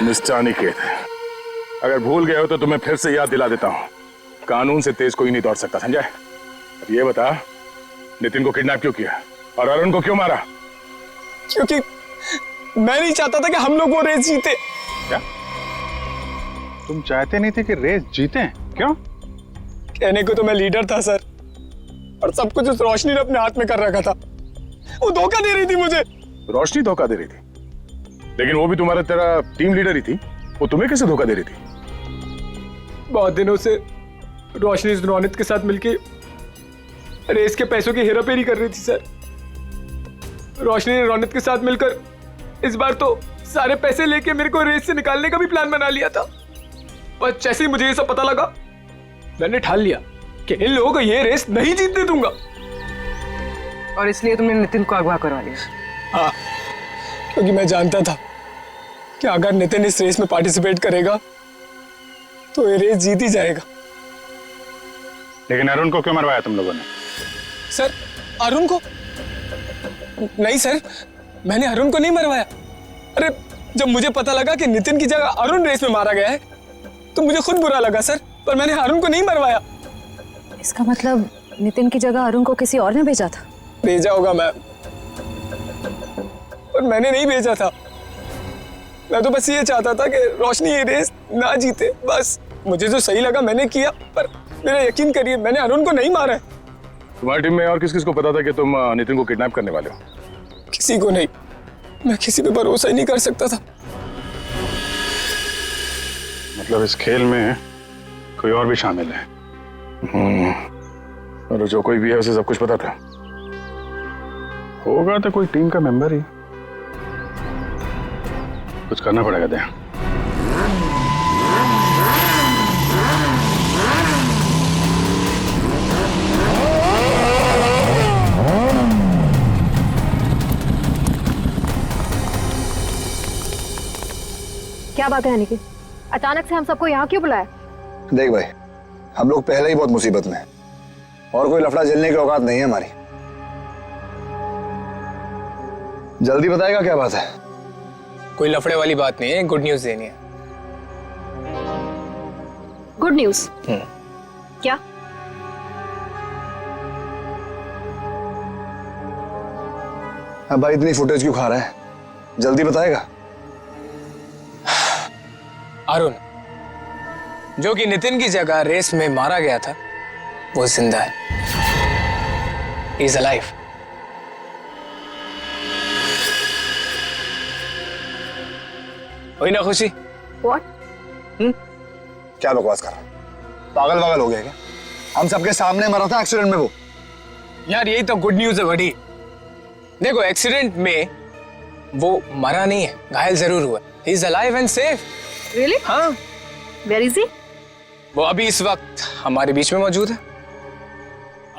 मिस्टर अनिकेत, अगर भूल गए हो तो तुम्हें फिर से याद दिला देता हूँ, कानून से तेज कोई नहीं दौड़ सकता, समझा? अब ये बता, नितिन को किडनैप क्यों किया और अरुण को क्यों मारा? क्योंकि मैं नहीं चाहता था कि हम लोग वो रेस जीते। क्या तुम चाहते नहीं थे कि रेस जीते? क्यों? कहने को तो मैं लीडर था सर, और सब कुछ उस रोशनी ने अपने हाथ में कर रखा था। वो धोखा दे रही थी मुझे। रोशनी धोखा दे रही थी? लेकिन वो भी तुम्हारा तेरा टीम लीडर ही थी, वो तुम्हें कैसे धोखा दे रही थी? बहुत दिनों से रोशनी रोनित के साथ मिलके रेस के पैसों की हेराफेरी कर रही थी सर। रोशनी ने रोनित के साथ मिलकर इस बार तो सारे पैसे लेके मेरे को रेस से निकालने का भी प्लान बना लिया था। बस जैसे ही मुझे ये सब पता लगा, मैंने ठान लिया कि इन लोगों को ये रेस नहीं जीतने दूंगा। और इसलिए तुमने नितिन को अगवा करवा लिया? हाँ, क्योंकि मैं जानता था कि अगर नितिन इस रेस में पार्टिसिपेट करेगा तो ये रेस जीत ही जाएगा। लेकिन अरुण को क्यों मरवाया तुम लोगों ने? सर, अरुण को? नहीं सर, मैंने अरुण को नहीं मरवाया। अरे, जब मुझे पता लगा कि नितिन की जगह अरुण रेस में मारा गया है तो मुझे खुद बुरा लगा सर, पर मैंने अरुण को नहीं मरवाया। इसका मतलब नितिन की जगह अरुण को किसी और ने भेजा था? भेजा होगा मैम, पर मैंने नहीं भेजा था। मैं तो बस ये चाहता था कि रोशनी ये रेस ना जीते, बस। मुझे जो सही लगा मैंने किया, पर मेरा यकीन करिए मैंने अरुण को नहीं मारा है। तुम्हारी टीम में और किस किस को पता था कि तुम नितिन को किडनैप करने वाले हो? किसी को नहीं। मैं किसी पे भरोसा ही नहीं कर सकता था। मतलब इस खेल में कोई और भी शामिल है? और जो कोई भी है उसे सब कुछ पता था। होगा तो कोई टीम का मेंबर ही। कुछ करना पड़ेगा दया। क्या बात है अनिकेत, अचानक से हम सबको यहाँ क्यों बुलाया? देख भाई, हम लोग पहले ही बहुत मुसीबत में हैं और कोई लफड़ा झेलने की औकात नहीं है हमारी। जल्दी बताएगा क्या बात है? कोई लफड़े वाली बात नहीं है, गुड न्यूज देनी है। Good news? क्या? अब भाई इतनी फुटेज क्यों खा रहा है? जल्दी बताएगा। अरुण, जो कि नितिन की जगह रेस में मारा गया था, वो जिंदा है। He is alive. हुई ना खुशी? What? क्या बकवास कर रहा है? पागल वागल हो गया क्या? हम सबके सामने मरा था एक्सीडेंट में वो। यार यही तो गुड न्यूज है बड़ी। देखो एक्सीडेंट में वो मरा नहीं है, घायल जरूर हुआ। He is alive and safe. Really? हाँ। Where is he? वो अभी इस वक्त हमारे बीच में मौजूद है।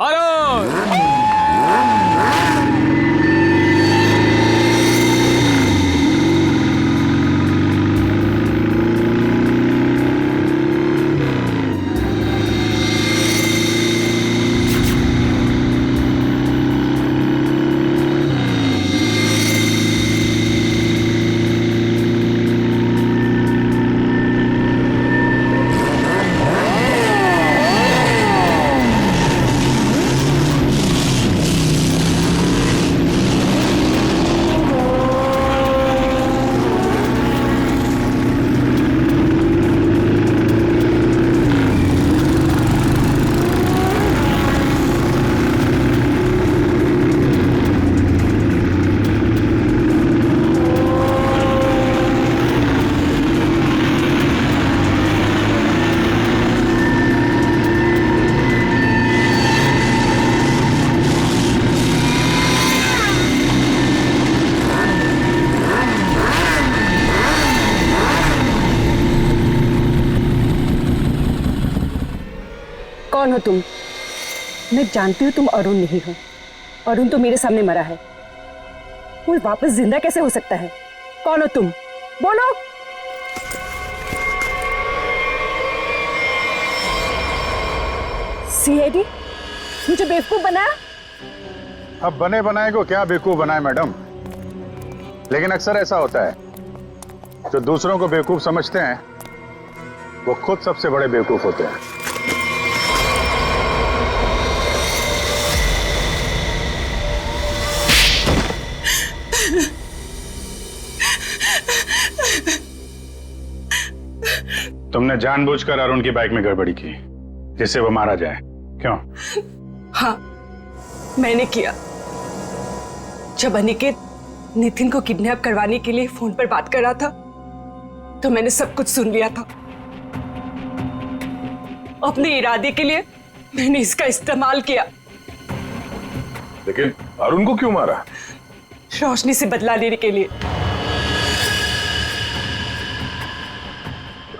अरुण! कौन हो तुम? मैं जानती हूँ तुम अरुण नहीं हो। अरुण तो मेरे सामने मरा है, वो वापस जिंदा कैसे हो सकता है? कौन हो तुम? बोलो। सीआईडी मुझे बेवकूफ बनाया? अब बने बनाए को क्या बेवकूफ बनाए मैडम? लेकिन अक्सर ऐसा होता है, जो दूसरों को बेवकूफ समझते हैं वो खुद सबसे बड़े बेवकूफ होते हैं। तुमने जानबूझकर अरुण की बाइक में गड़बड़ी की जिससे वो मारा जाए, क्यों? हाँ, मैंने किया। जब अनिकेत नितिन को किडनैप करवाने के लिए फोन पर बात कर रहा था तो मैंने सब कुछ सुन लिया था। अपने इरादे के लिए मैंने इसका इस्तेमाल किया। लेकिन अरुण को क्यों मारा? रोशनी से बदला लेने के लिए।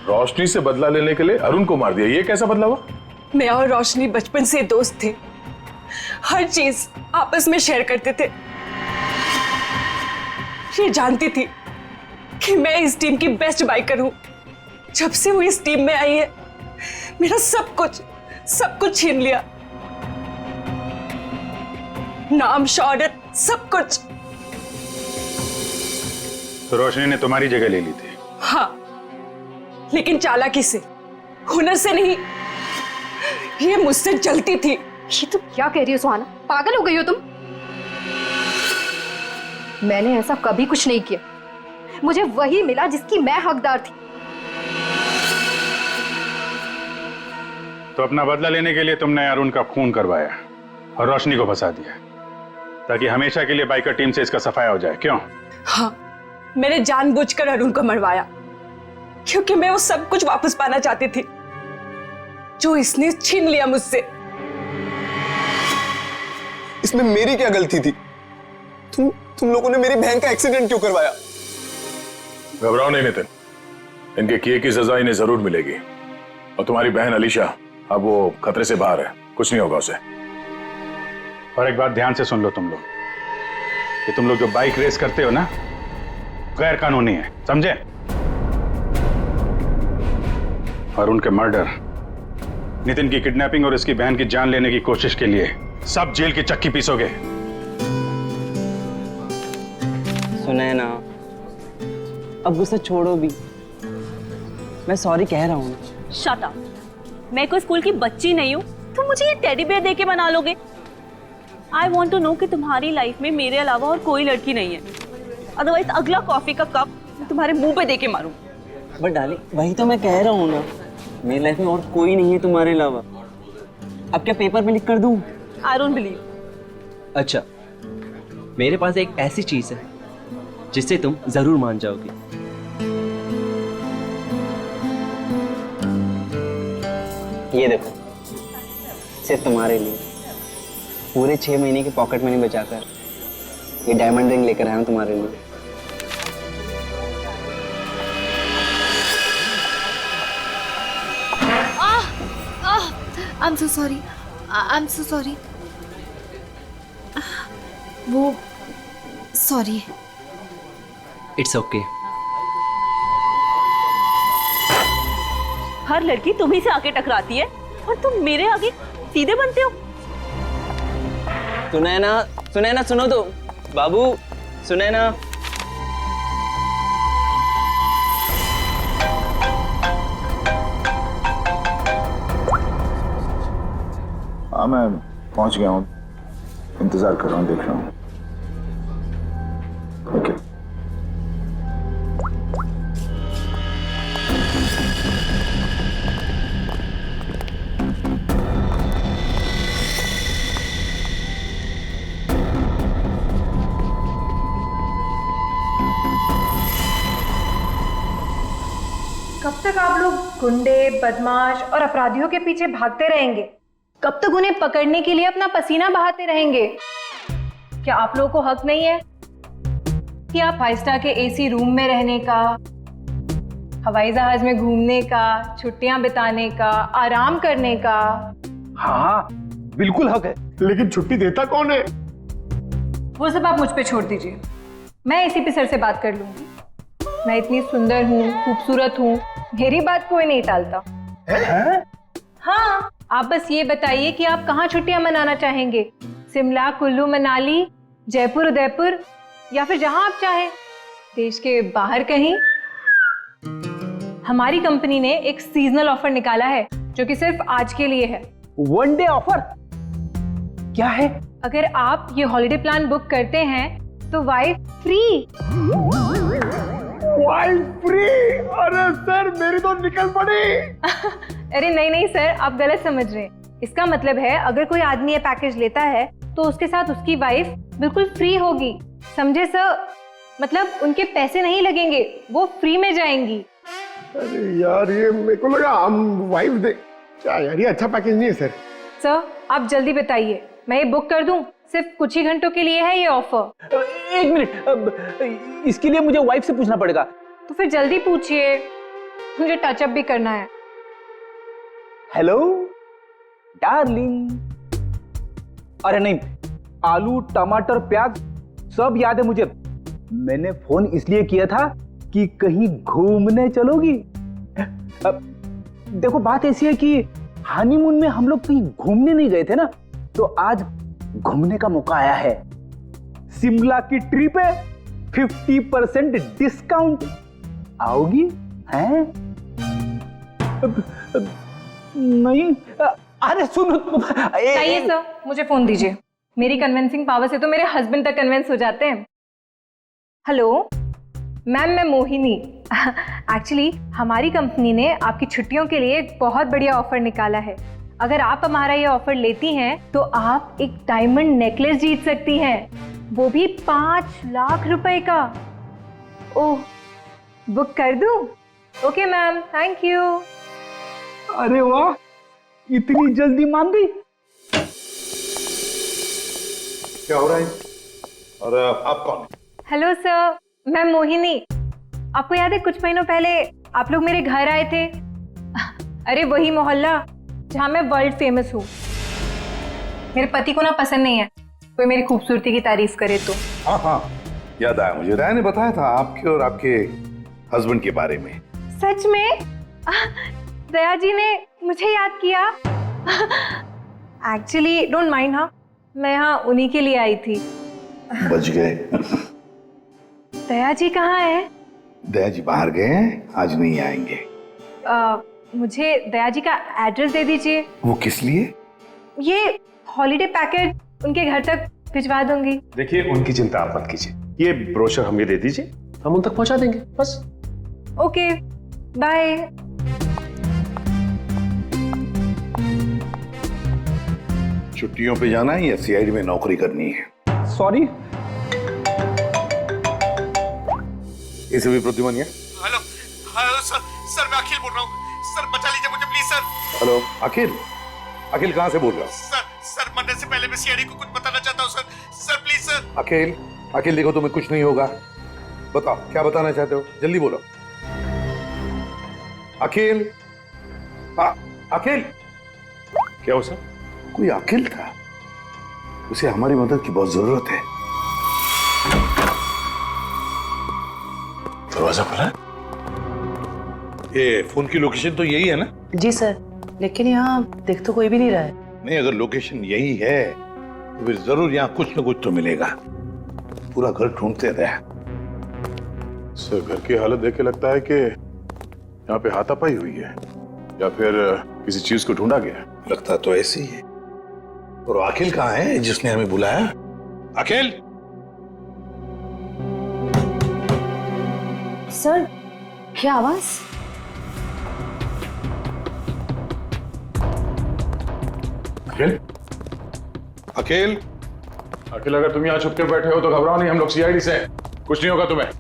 रोशनी से बदला लेने के लिए अरुण को मार दिया? ये कैसा बदला हुआ? मैं और रोशनी बचपन से दोस्त थे, हर चीज आपस में शेयर करते थे। ये जानती थी कि मैं इस टीम की बेस्ट बाइकर हूं। जब से वो इस टीम में आई है मेरा सब कुछ छीन लिया, नाम शौहरत सब कुछ। तो रोशनी ने तुम्हारी जगह ले ली थी? हाँ, लेकिन चालाकी से, हुनर से नहीं। ये मुझसे जलती थी। ये तुम क्या कह रही हो सुहाना? पागल हो गई हो तुम? मैंने ऐसा कभी कुछ नहीं किया। मुझे वही मिला जिसकी मैं हकदार थी। तो अपना बदला लेने के लिए तुमने अरुण का खून करवाया, और रोशनी को फंसा दिया ताकि हमेशा के लिए बाइकर टीम से इसका सफाया हो जाए। क्यों? हाँ, मैंने जानबूझकर अरुण को मरवाया क्योंकि मैं वो सब कुछ वापस पाना चाहती थी जो इसने छीन लिया मुझसे। इसमें मेरी क्या गलती थी? तुम लोगों ने मेरी बहन का एक्सीडेंट क्यों करवाया? घबराओ नहीं नितिन, इनके किए की सजा इन्हें जरूर मिलेगी। और तुम्हारी बहन अलीशा अब वो खतरे से बाहर है, कुछ नहीं होगा उसे। और एक बात ध्यान से सुन लो तुम लोग, कि तुम लोग जो बाइक रेस करते हो ना, गैर कानूनी है, समझे? और उनके मर्डर, नितिन की किडनैपिंग और इसकी बहन की जान लेने की कोशिश के लिए सब जेल की चक्की पीसोगे। सुने ना, अब गुस्सा छोड़ो भी, मैं सॉरी कह रहा हूँ। शट अप, मैं कोई स्कूल की बच्ची नहीं हूँ, तुम मुझे ये टेडी बेयर देके मना लोगे? आई वॉन्ट टू नो कि तुम्हारी लाइफ में मेरे अलावा और कोई लड़की नहीं है, अदरवाइज अगला कॉफी का कप तुम्हारे मुंह पे देके मारूं। बट डार्लिंग, वही तो मैं कह रहा हूँ ना, मेरी लाइफ में और कोई नहीं है तुम्हारे अलावा। अब क्या पेपर पे लिख कर दूं? I don't believe. अच्छा, मेरे पास एक ऐसी चीज है जिससे तुम जरूर मान जाओगी। ये देखो, सिर्फ तुम्हारे लिए पूरे 6 महीने की पॉकेट मनी बचाकर ये डायमंड रिंग लेकर आया हूं तुम्हारे लिए। I'm so sorry, I'm so sorry. वो सॉरी। It's okay. हर लड़की तुम्ही से आके टकराती है और तुम मेरे आगे सीधे बनते हो। सुनैना सुनो तो, बाबू सुनैना। हाँ, मैं पहुंच गया हूँ, इंतजार कर रहा हूँ, देख रहा हूँ। ओके। कब तक आप लोग गुंडे, बदमाश और अपराधियों के पीछे भागते रहेंगे? कब तक उन्हें पकड़ने के लिए अपना पसीना बहाते रहेंगे? क्या आप लोगों को हक नहीं है कि आप 5 स्टार के एसी रूम में रहने का, हवाई जहाज में घूमने का, छुट्टियां बिताने का, आराम करने का? हाँ, बिल्कुल हक है, लेकिन छुट्टी देता कौन है? वो सब आप मुझ पे छोड़ दीजिए, मैं एसीपी सर से बात कर लूंगी। मैं इतनी सुंदर हूँ, खूबसूरत हूँ, मेरी बात कोई नहीं टालता। हाँ, आप बस ये बताइए कि आप कहाँ छुट्टियां मनाना चाहेंगे? शिमला, कुल्लू, मनाली, जयपुर, उदयपुर, या फिर जहां आप चाहें, देश के बाहर कहीं। हमारी कंपनी ने एक सीजनल ऑफर निकाला है जो कि सिर्फ आज के लिए है। 1 डे ऑफर? क्या है? अगर आप ये हॉलिडे प्लान बुक करते हैं तो वाइफ फ्री। Wife free? अरे सर, मेरी तो निकल पड़ी। अरे नहीं सर, आप गलत समझ रहे हैं। इसका मतलब है अगर कोई आदमी ये पैकेज लेता है तो उसके साथ उसकी वाइफ बिल्कुल फ्री होगी, समझे सर? मतलब उनके पैसे नहीं लगेंगे, वो फ्री में जाएंगी। अरे यार, ये मेरे को लगा हम वाइफ दे। क्या यार, ये अच्छा पैकेज नहीं है सर। सर आप जल्दी बताइए, मैं ये बुक कर दूं? सिर्फ कुछ ही घंटों के लिए है ये ऑफर। 1 मिनट, इसके लिए मुझे वाइफ से पूछना पड़ेगा। तो फिर जल्दी पूछिए, मुझे टचअप भी करना है। Hello darling. अरे नहीं, आलू, टमाटर, प्याज सब याद है मुझे। मैंने फोन इसलिए किया था कि कहीं घूमने चलोगी? देखो, बात ऐसी है कि हनीमून में हम लोग कहीं घूमने नहीं गए थे ना, तो आज घूमने का मौका आया है। शिमला की ट्रिप है, 50% डिस्काउंट। आओगी? हैं? नहीं, अरे सुनो। चाहिए सर, मुझे फोन दीजिए। मेरी कन्विंसिंग पावर से तो मेरे हस्बैंड तक कन्विंस हो जाते हैं। हेलो मैम, मैं मोहिनी। एक्चुअली हमारी कंपनी ने आपकी छुट्टियों के लिए एक बहुत बढ़िया ऑफर निकाला है। अगर आप हमारा ये ऑफर लेती हैं तो आप एक डायमंड नेकलेस जीत सकती हैं, वो भी 5 लाख रुपए का। ओह, बुक कर दूं? Okay ma'am, thank you. अरे वाह, इतनी जल्दी मान गई। क्या हो रहा है? और आप कौन? हेलो सर, मैं मोहिनी। आपको याद है कुछ महीनों पहले आप लोग मेरे घर आए थे? अरे वही मोहल्ला जहाँ मैं वर्ल्ड फेमस हूँ। मेरे पति को ना पसंद नहीं है कोई मेरी खूबसूरती की तारीफ करे तो। हाँ हाँ, याद आया मुझे। राय ने बताया था आपके और आपके हस्बैंड के बारे में। सच में? दया जी ने मुझे याद किया। एक्चुअली डोंट माइंड, हाँ मैं यहाँ उन्हीं के लिए आई थी। बच गए। दया जी कहाँ है? दया जी बाहर गए हैं, आज नहीं आएंगे। मुझे दया जी का एड्रेस दे दीजिए। वो किस लिए? ये हॉलीडे पैकेज उनके घर तक भिजवा दूंगी। देखिए, उनकी चिंता आप मत कीजिए, ये ब्रोशर हमें दे दीजिए, हम उन तक पहुंचा देंगे बस। Okay, bye. छुट्टियों पे जाना है या सीआईडी में नौकरी करनी है? सॉरी। इसे भी प्रतिमानिया। हेलो हेलो सर, सर मैं अखिल बोल रहा हूँ सर, बचा लीजिए मुझे प्लीज सर। हेलो अखिल, अखिल कहाँ से बोल रहा हूँ? सर मरने से पहले मैं सीआईडी को कुछ बताना चाहता हूँ सर प्लीज सर। अखिल, अखिल देखो तुम्हें कुछ नहीं होगा, बताओ क्या बताना चाहते हो, जल्दी बोलो। अखिल, अखिल। क्या हो सर? कोई अखिल था, उसे हमारी मदद की बहुत जरूरत है। दरवाजा खुला है? ये फोन की लोकेशन तो यही है ना? जी सर, लेकिन यहाँ देख तो कोई भी नहीं रहा है। नहीं, अगर लोकेशन यही है तो फिर जरूर यहाँ कुछ न कुछ तो मिलेगा। पूरा घर ढूंढते रहे। सर घर की हालत देख के लगता है कि यहाँ पे हाथापाई हुई है या फिर किसी चीज को ढूंढा गया। लगता तो ऐसे ही है। और अखिल कहाँ है जिसने हमें बुलाया? अखिल! सर, क्या आवाज? अखिल? अखिल? अखिल, अगर तुम यहाँ छुप के बैठे हो तो घबराओ नहीं, हम लोग सीआईडी से हैं, कुछ नहीं होगा तुम्हें।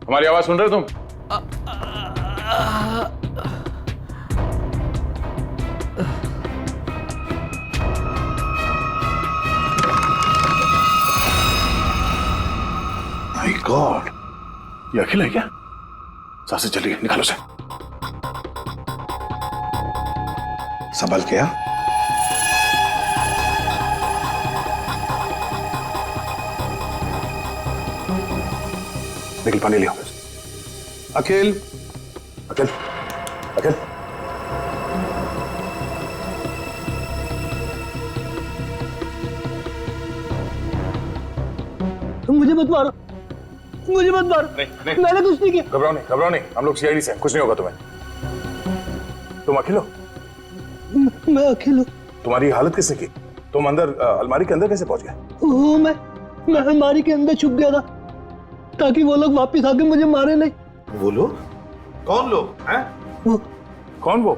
हमारी आवाज सुन रहे हो तुम? माय गॉड, ये अखिल है क्या? सांसें चली गई, निकालो से। संभल के आ। निकल, पानी लियो। अखिल, अखिल, अखिल। मुझे मत मारो, मुझे मत मारो। नहीं, मैंने कुछ नहीं किया। घबराओ नहीं, हम लोग सीआईडी से हैं, कुछ नहीं होगा तुम्हें। तुम अखिल हो? मैं अखिल हूँ। तुम्हारी हालत किसने की? तुम अंदर अलमारी के अंदर कैसे पहुंच गए? वो मैं अलमारी के अंदर छुप गया था ताकि वो लोग वापस आके मुझे मारे नहीं। वो लोग? कौन लोग हैं? वो कौन वो?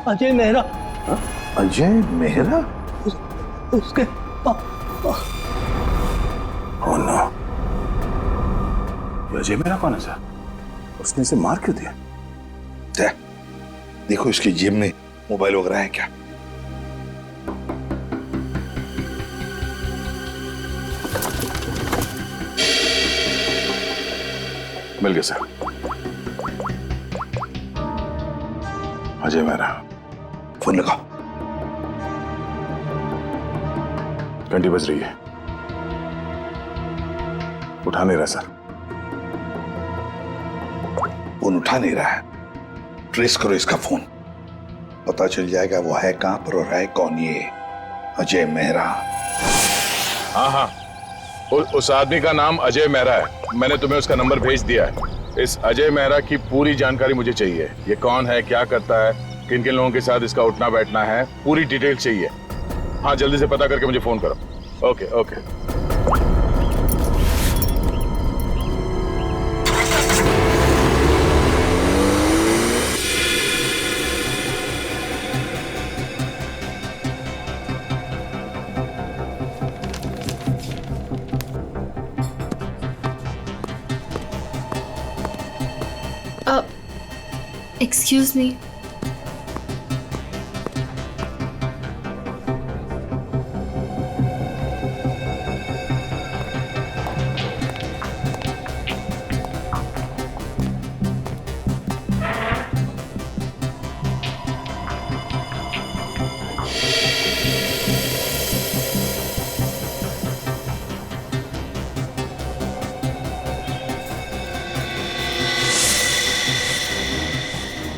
अजय मेहरा। अजय मेहरा? उसके Oh no. अजय मेहरा कौन है सर? उसने इसे मार क्यों दिया? देखो इसकी जेब में मोबाइल वगैरह है क्या? मिल गया सर। अजय मेहरा। फोन लगाओ। घंटी बज रही है, उठा नहीं रहा सर। फोन उठा नहीं रहा है, ट्रेस करो इसका फोन, पता चल जाएगा वो है कहां पर और है कौन ये अजय मेहरा। हाँ, उस आदमी का नाम अजय मेहरा है, मैंने तुम्हें उसका नंबर भेज दिया है। इस अजय मेहरा की पूरी जानकारी मुझे चाहिए। ये कौन है, क्या करता है, किन किन लोगों के साथ इसका उठना बैठना है, पूरी डिटेल चाहिए। हाँ, जल्दी से पता करके मुझे फोन करो। Okay okay. Excuse me.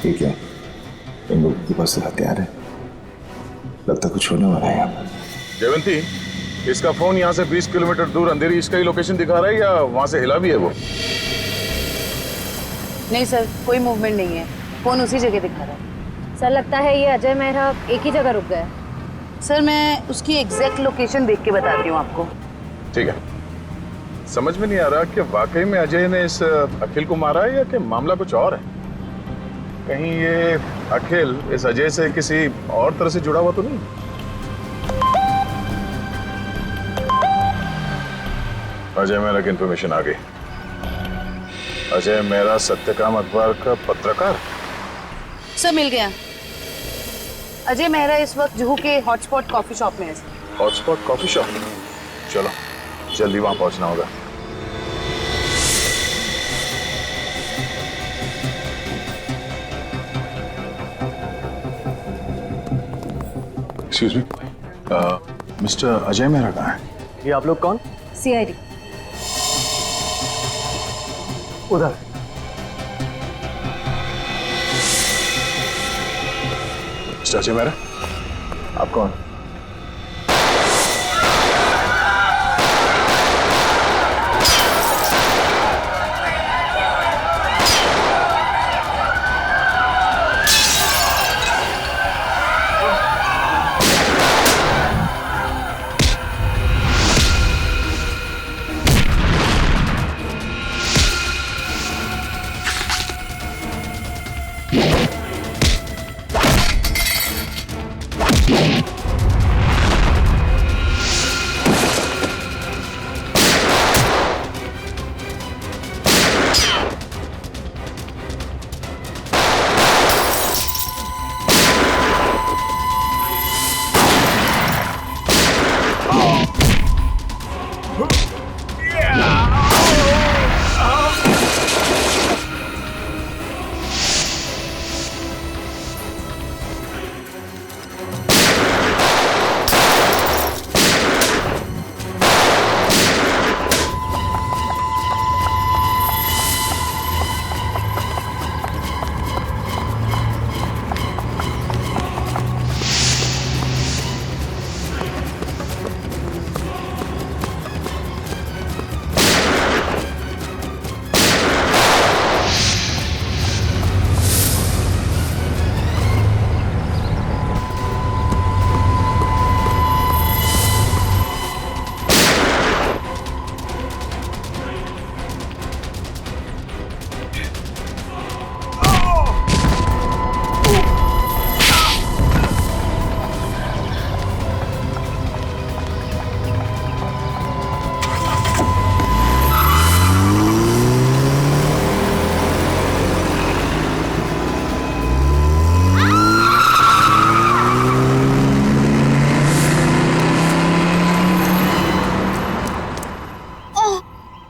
ठीक है, इन लोगों के पास हथियार है, लगता कुछ होने वाला है यहाँ पर। जयवंती, इसका फोन यहाँ से 20 किलोमीटर दूर अंधेरी इसका ही लोकेशन दिखा रहा है या वहां से हिला भी है वो? नहीं सर, कोई मूवमेंट नहीं है, फोन उसी जगह दिखा रहा है। सर लगता है ये अजय मेहरा एक ही जगह रुक गया। सर मैं उसकी एग्जैक्ट लोकेशन देख के बताती हूँ आपको। ठीक है, समझ में नहीं आ रहा कि वाकई में अजय ने इस अखिल को मारा है या कि मामला कुछ और है। कहीं ये अखिल इस अजय से किसी और तरह से जुड़ा हुआ तो नहीं? अजय मेहरा की इंफॉर्मेशन आ गई। अजय मेहरा सत्यकाम अखबार का पत्रकार। सर मिल गया। अजय मेहरा इस वक्त जुहू के हॉटस्पॉट कॉफी शॉप में है। हॉटस्पॉट कॉफी शॉप, चलो जल्दी वहां पहुंचना होगा। Excuse me, mister Ajay Mehra कहाँ है? ये आप लोग कौन? सीआईडी। उधर। मिस्टर अजय मेहरा, आप कौन?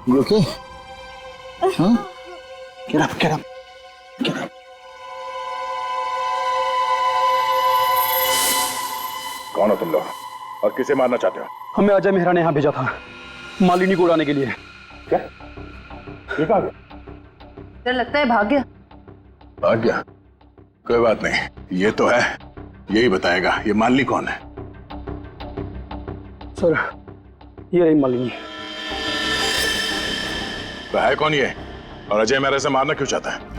You okay? Huh? Get up, get up, get up. कौन हो तुम लोग और किसे मारना चाहते हो? हमें अजय मेहरा ने यहाँ भेजा था मालिनी को उड़ाने के लिए। क्या? ये कहाँ गया? सर लगता है भाग गया। भाग गया? कोई बात नहीं, ये तो है, यही बताएगा ये मालिनी कौन है। सर ये रही मालिनी। तो है कौन ये और अजय मेहरा से मारना क्यों चाहता है?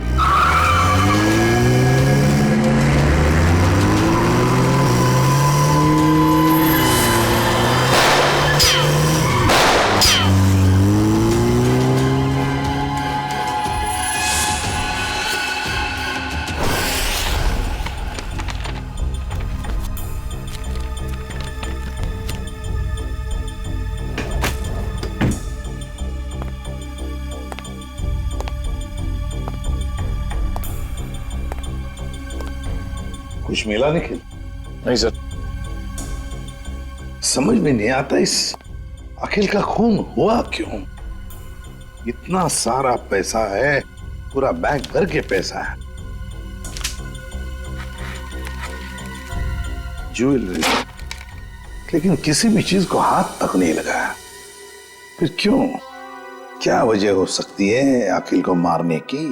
कुछ मिला निखिल? नहीं सर। समझ में नहीं आता इस अखिल का खून हुआ क्यों? इतना सारा पैसा है, पूरा बैंक भर के पैसा है, ज्वेलरी, लेकिन किसी भी चीज को हाथ तक नहीं लगाया। फिर क्यों? क्या वजह हो सकती है अखिल को मारने की?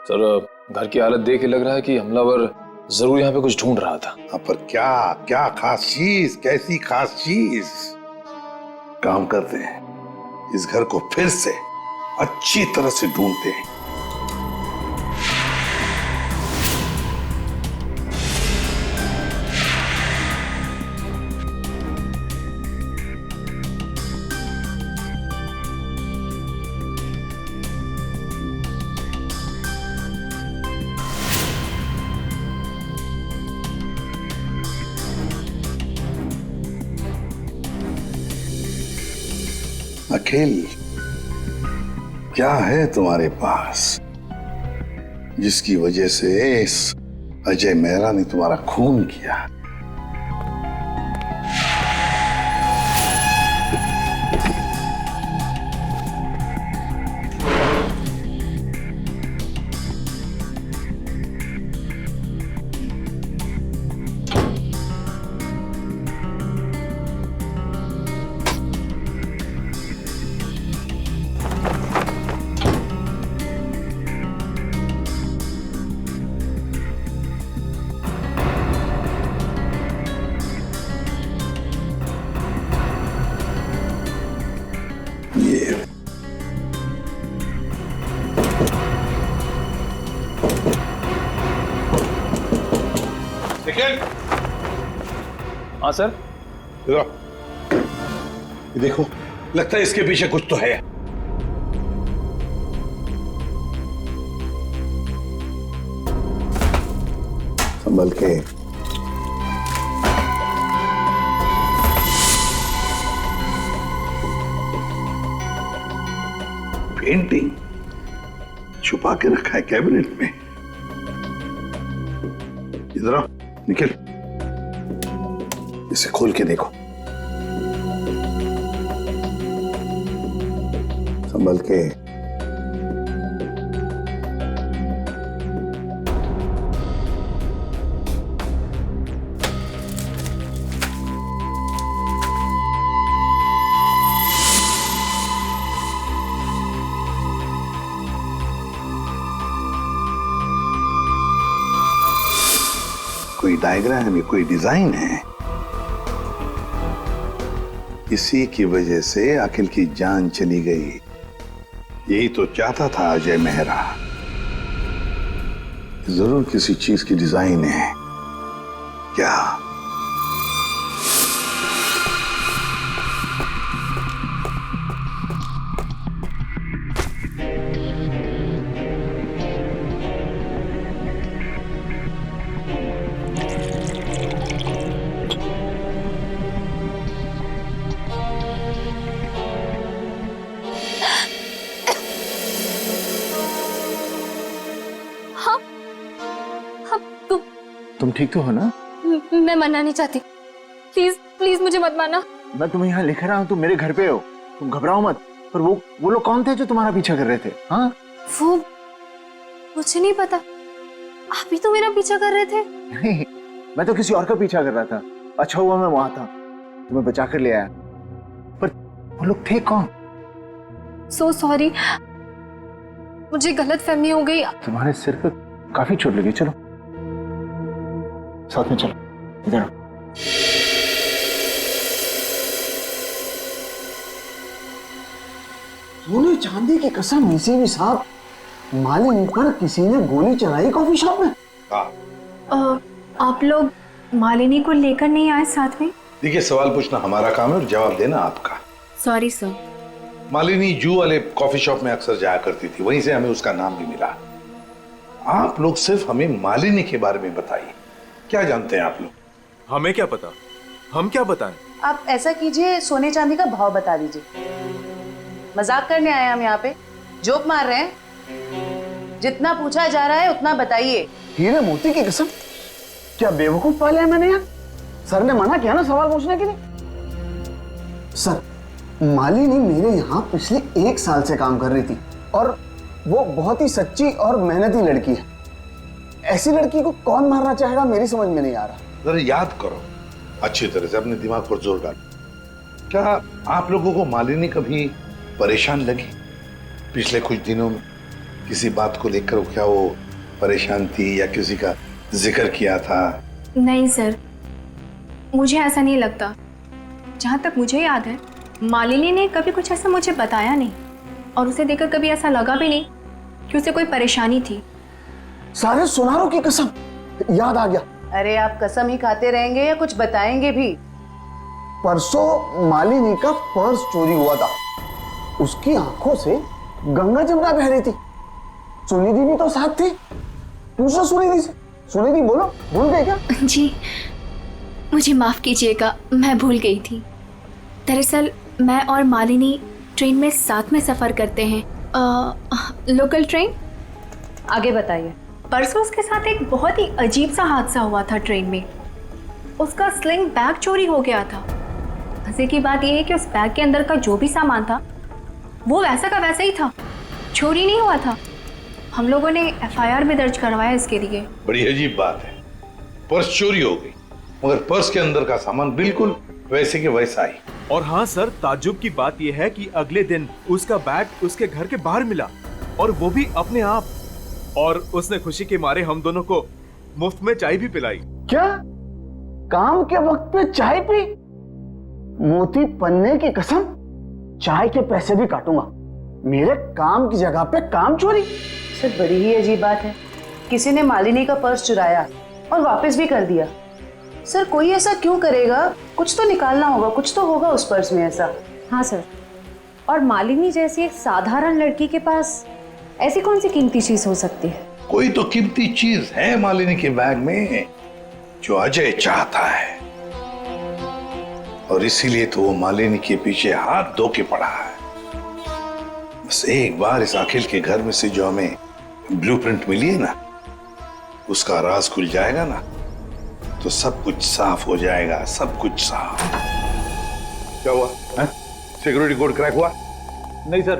सर घर की हालत देख के लग रहा है कि हमलावर जरूर यहाँ पे कुछ ढूंढ रहा था। पर क्या क्या खास चीज, कैसी खास चीज? काम करते हैं, इस घर को फिर से अच्छी तरह से ढूंढते हैं। अखिल, क्या है तुम्हारे पास जिसकी वजह से इस अजय मेहरा ने तुम्हारा खून किया? हाँ सर। देखो, लगता है इसके पीछे कुछ तो है। संभल के। पेंटिंग छुपा के रखा है कैबिनेट में। इधर आओ निखिल, इसे खोल के देखो। संभल के। कोई डायग्राम है, कोई डिजाइन है। इसी की वजह से अखिल की जान चली गई। यही तो चाहता था अजय मेहरा। जरूर किसी चीज की डिजाइन है। क्या? तुम ठीक तो हो ना? मैं मरना नहीं चाहती, प्लीज प्लीज मुझे मत मारना। मैं तुम्हें यहाँ लिख रहा हूँ, तुम मेरे घर पे हो, तुम घबराओ मत। पर वो लोग कौन थे जो तुम्हारा पीछा कर रहे थे? हाँ, वो मुझे नहीं पता। आप ही तो मेरा पीछा कर रहे थे। नहीं, मैं तो किसी और का पीछा कर रहा था। अच्छा हुआ मैं वहां था, तुम्हें बचा कर ले आया। पर वो लोग थे कौन? सो सॉरी, मुझे गलत फहमी हो गई। तुम्हारे सिर पे काफी चोट लगी। चलो साथ में चलो, इधर। सोने चांदी की कसम, नसीबी साहब, मालिनी पर किसी ने गोली चलाई कॉफी शॉप में। आप लोग मालिनी को लेकर नहीं आए साथ में? देखिए, सवाल पूछना हमारा काम है और जवाब देना आपका। Sorry sir. मालिनी जू वाले कॉफी शॉप में अक्सर जाया करती थी, वहीं से हमें उसका नाम भी मिला। आप लोग सिर्फ हमें मालिनी के बारे में बताइए, क्या जानते हैं आप लोग? हमें क्या पता, हम क्या बताएं? आप ऐसा कीजिए, सोने चांदी का भाव बता दीजिए। मजाक करने आए हम यहाँ पे, जोक मार रहे हैं? जितना पूछा जा रहा है उतना बताइए। हीरे मोती की कसम, क्या बेवकूफ पाला है मैंने यार? सर ने मना किया ना सवाल पूछने के लिए। सर, मालिनी मेरे यहाँ पिछले 1 साल से काम कर रही थी और वो बहुत ही सच्ची और मेहनती लड़की है। ऐसी लड़की को कौन मारना चाहेगा, मेरी समझ में नहीं आ रहा। जरा याद करो अच्छी तरह से, अपने दिमाग पर जोर डालो। क्या आप लोगों को मालिनी कभी परेशान लगी पिछले कुछ दिनों में? किसी बात को लेकर क्या वो परेशान थी या किसी का जिक्र किया था? नहीं सर, मुझे ऐसा नहीं लगता। जहाँ तक मुझे याद है, मालिनी ने कभी कुछ ऐसा मुझे बताया नहीं और उसे देखकर कभी ऐसा लगा भी नहीं कि उसे कोई परेशानी थी। सारे सुनारों की कसम, याद आ गया। अरे आप कसम ही खाते रहेंगे या कुछ बताएंगे भी? परसों मालिनी का पर्स चोरी हुआ था। उसकी आंखों से गंगा जमुना बह रही थी। सुनिधि भी तो साथ थी। पूछो सुनिधि से। सुनिधि बोलो, भूल गए क्या? जी मुझे माफ कीजिएगा, मैं भूल गई थी। दरअसल मैं और मालिनी ट्रेन में साथ में सफर करते हैं, लोकल ट्रेन। आगे बताइए। परसों उसके साथ एक बहुत ही अजीब सा हादसा हुआ था ट्रेन में। उसका स्लिंग बैग चोरी हो गया था। मजे की बात यह है कि उस बैग के अंदर का जो भी सामान था वो वैसा का वैसा ही था, चोरी नहीं हुआ था। हम लोगों ने FIR भी दर्ज करवाया इसके लिए। बड़ी अजीब बात है, पर्स चोरी हो गई मगर पर्स के अंदर का सामान बिल्कुल वैसे के वैसा ही। और हाँ सर, ताज्जुब की बात यह है कि अगले दिन उसका बैग उसके घर के बाहर मिला और वो भी अपने आप। और उसने खुशी के मारे हम दोनों को मुफ्त में चाय भी पिलाई। क्या? काम के वक्त पे चाय पी? मोती पन्ने की कसम, चाय के पैसे भी काटूंगा। मेरे काम की जगह पे काम चोरी? सर बड़ी ही अजीब बात है। किसी ने मालिनी का पर्स चुराया और वापस भी कर दिया। सर कोई ऐसा क्यों करेगा? कुछ तो निकालना होगा, कुछ तो होगा उस पर्स में ऐसा। हाँ सर, और मालिनी जैसी एक साधारण लड़की के पास ऐसी कौन सी कीमती चीज हो सकती है? कोई तो कीमती चीज है मालिनी के बैग में जो अजय चाहता है और इसीलिए तो वो मालिनी के पीछे हाथ धो के पड़ा है। बस एक बार इस अखिल के घर में से जो हमें ब्लूप्रिंट मिली है ना, उसका राज खुल जाएगा ना तो सब कुछ साफ हो जाएगा, सब कुछ साफ। क्या हुआ? सिक्योरिटी कोड क्रैक हुआ? नहीं सर,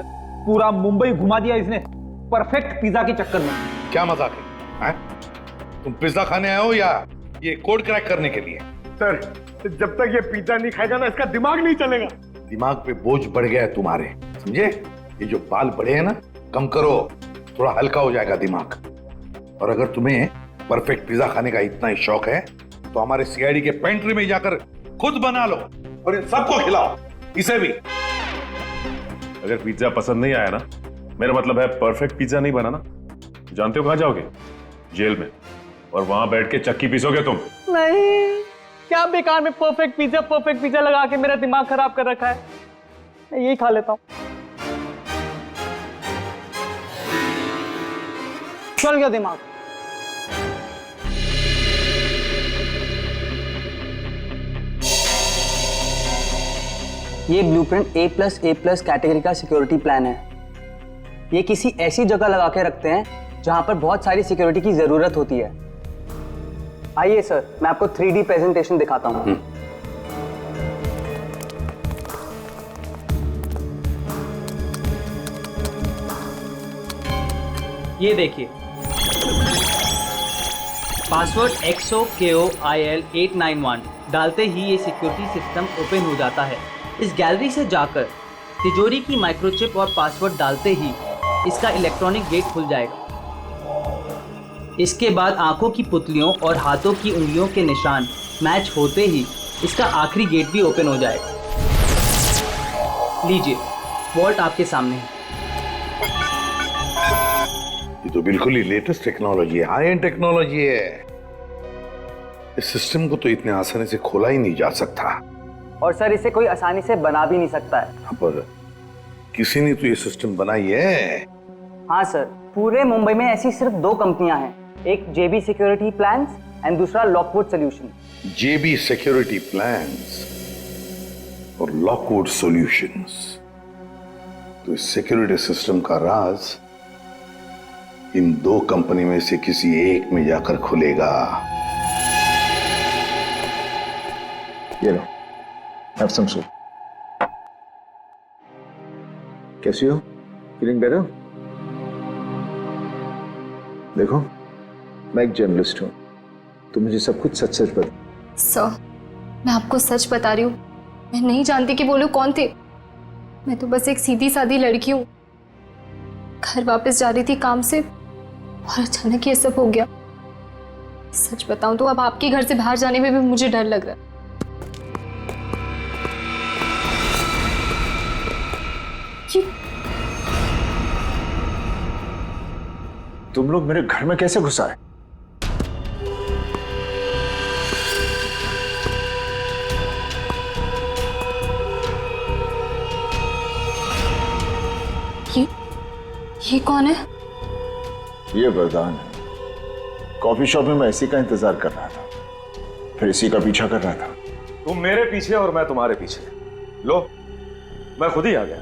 पूरा मुंबई घुमा दिया इसने परफेक्ट पिज्जा के चक्कर में। क्या मजाक है? तुम पिज्जा खाने आए हो या ये कोड क्रैक करने के लिए? सर जब तक ये पिज्जा नहीं खाएगा ना इसका दिमाग नहीं चलेगा। दिमाग पे बोझ बढ़ गया है तुम्हारे, समझे? ये जो बाल बढ़े हैं ना, कम करो, थोड़ा हल्का हो जाएगा दिमाग। और अगर तुम्हें परफेक्ट पिज्जा खाने का इतना ही शौक है तो हमारे CID के पेंट्री में जाकर खुद बना लो और इन सबको खिलाओ, इसे भी। अगर पिज्जा पसंद नहीं आया ना, मेरा मतलब है परफेक्ट पिज्जा नहीं बना ना, जानते हो कहां जाओगे? जेल में। और वहां बैठ के चक्की पीसोगे तुम। नहीं, क्या बेकार में परफेक्ट पिज्जा लगा के मेरा दिमाग खराब कर रखा है। मैं यही खा लेता हूँ। चल गया दिमाग। ये ब्लूप्रिंट A+A+ कैटेगरी का सिक्योरिटी प्लान है। ये किसी ऐसी जगह लगा के रखते हैं जहां पर बहुत सारी सिक्योरिटी की जरूरत होती है। आइए सर, मैं आपको 3D प्रेजेंटेशन दिखाता हूं। ये देखिए, पासवर्ड XOKOIL891 डालते ही ये सिक्योरिटी सिस्टम ओपन हो जाता है। इस गैलरी से जाकर तिजोरी की माइक्रोचिप और पासवर्ड डालते ही इसका इलेक्ट्रॉनिक गेट खुल जाएगा। इसके बाद आंखों की पुतलियों और हाथों की उंगलियों के निशान मैच होते ही इसका आखिरी गेट भी ओपन हो जाएगा। लीजिए, वॉल्ट आपके सामने है। ये तो बिल्कुल ही लेटेस्ट टेक्नोलॉजी है, हाई एंड टेक्नोलॉजी है। इस सिस्टम को तो इतने आसानी से खोला ही नहीं जा सकता। और सर, इसे कोई आसानी से बना भी नहीं सकता है। पर किसी ने तो ये सिस्टम बनाई है। हाँ सर, पूरे मुंबई में ऐसी सिर्फ 2 कंपनियां हैं, एक JB सिक्योरिटी प्लान्स एंड दूसरा Lockwood solution. JB security plans और लॉकवुड सॉल्यूशंस। तो इस सिक्योरिटी सिस्टम का राज इन 2 कंपनी में से किसी एक में जाकर खुलेगा। ये लो, हैव सम सूप। कैसी हो? Feeling better? देखो, मैं एक जर्नलिस्ट हूँ, तो मुझे सब कुछ सच सच बता। सर, मैं आपको सच बता रही हूँ, मैं नहीं जानती कि वो लोग कौन थे। मैं तो बस एक सीधी सादी लड़की हूँ, घर वापस जा रही थी काम से और अचानक ये सब हो गया। सच बताऊं तो अब आपके घर से बाहर जाने में भी मुझे डर लग रहा है। तुम लोग मेरे घर में कैसे घुस आए? ये कौन है? ये वरदान है। कॉफी शॉप में मैं इसी का इंतजार कर रहा था, फिर इसी का पीछा कर रहा था। तुम मेरे पीछे और मैं तुम्हारे पीछे। लो, मैं खुद ही आ गया।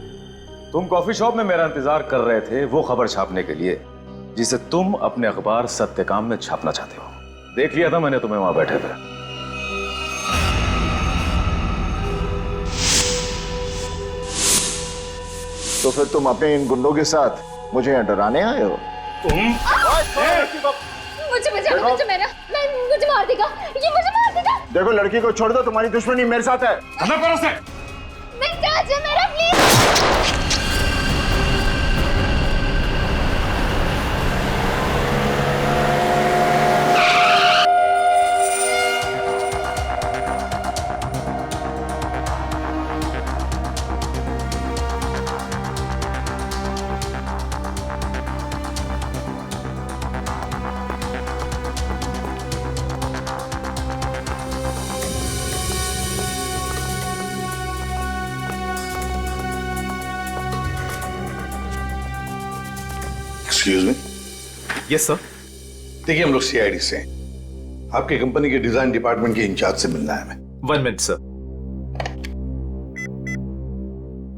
तुम कॉफी शॉप में मेरा इंतजार कर रहे थे वो खबर छापने के लिए जिसे तुम अपने अखबार सत्यकाम में छापना चाहते हो। देख लिया था मैंने तुम्हें वहां बैठे थे। तो फिर तुम अपने इन गुंडों के साथ मुझे यहाँ डराने आए हो? मुझे मार देगा, ये मुझे मार देगा। देखो, लड़की को छोड़ दो, तुम्हारी दुश्मनी मेरे साथ है। मेरा please. Excuse me. Yes sir. देखिए, हम लोग सीआईडी से हैं। आपकी कंपनी के डिजाइन डिपार्टमेंट के इंचार्ज से मिलना है हमें। 1 मिनट सर।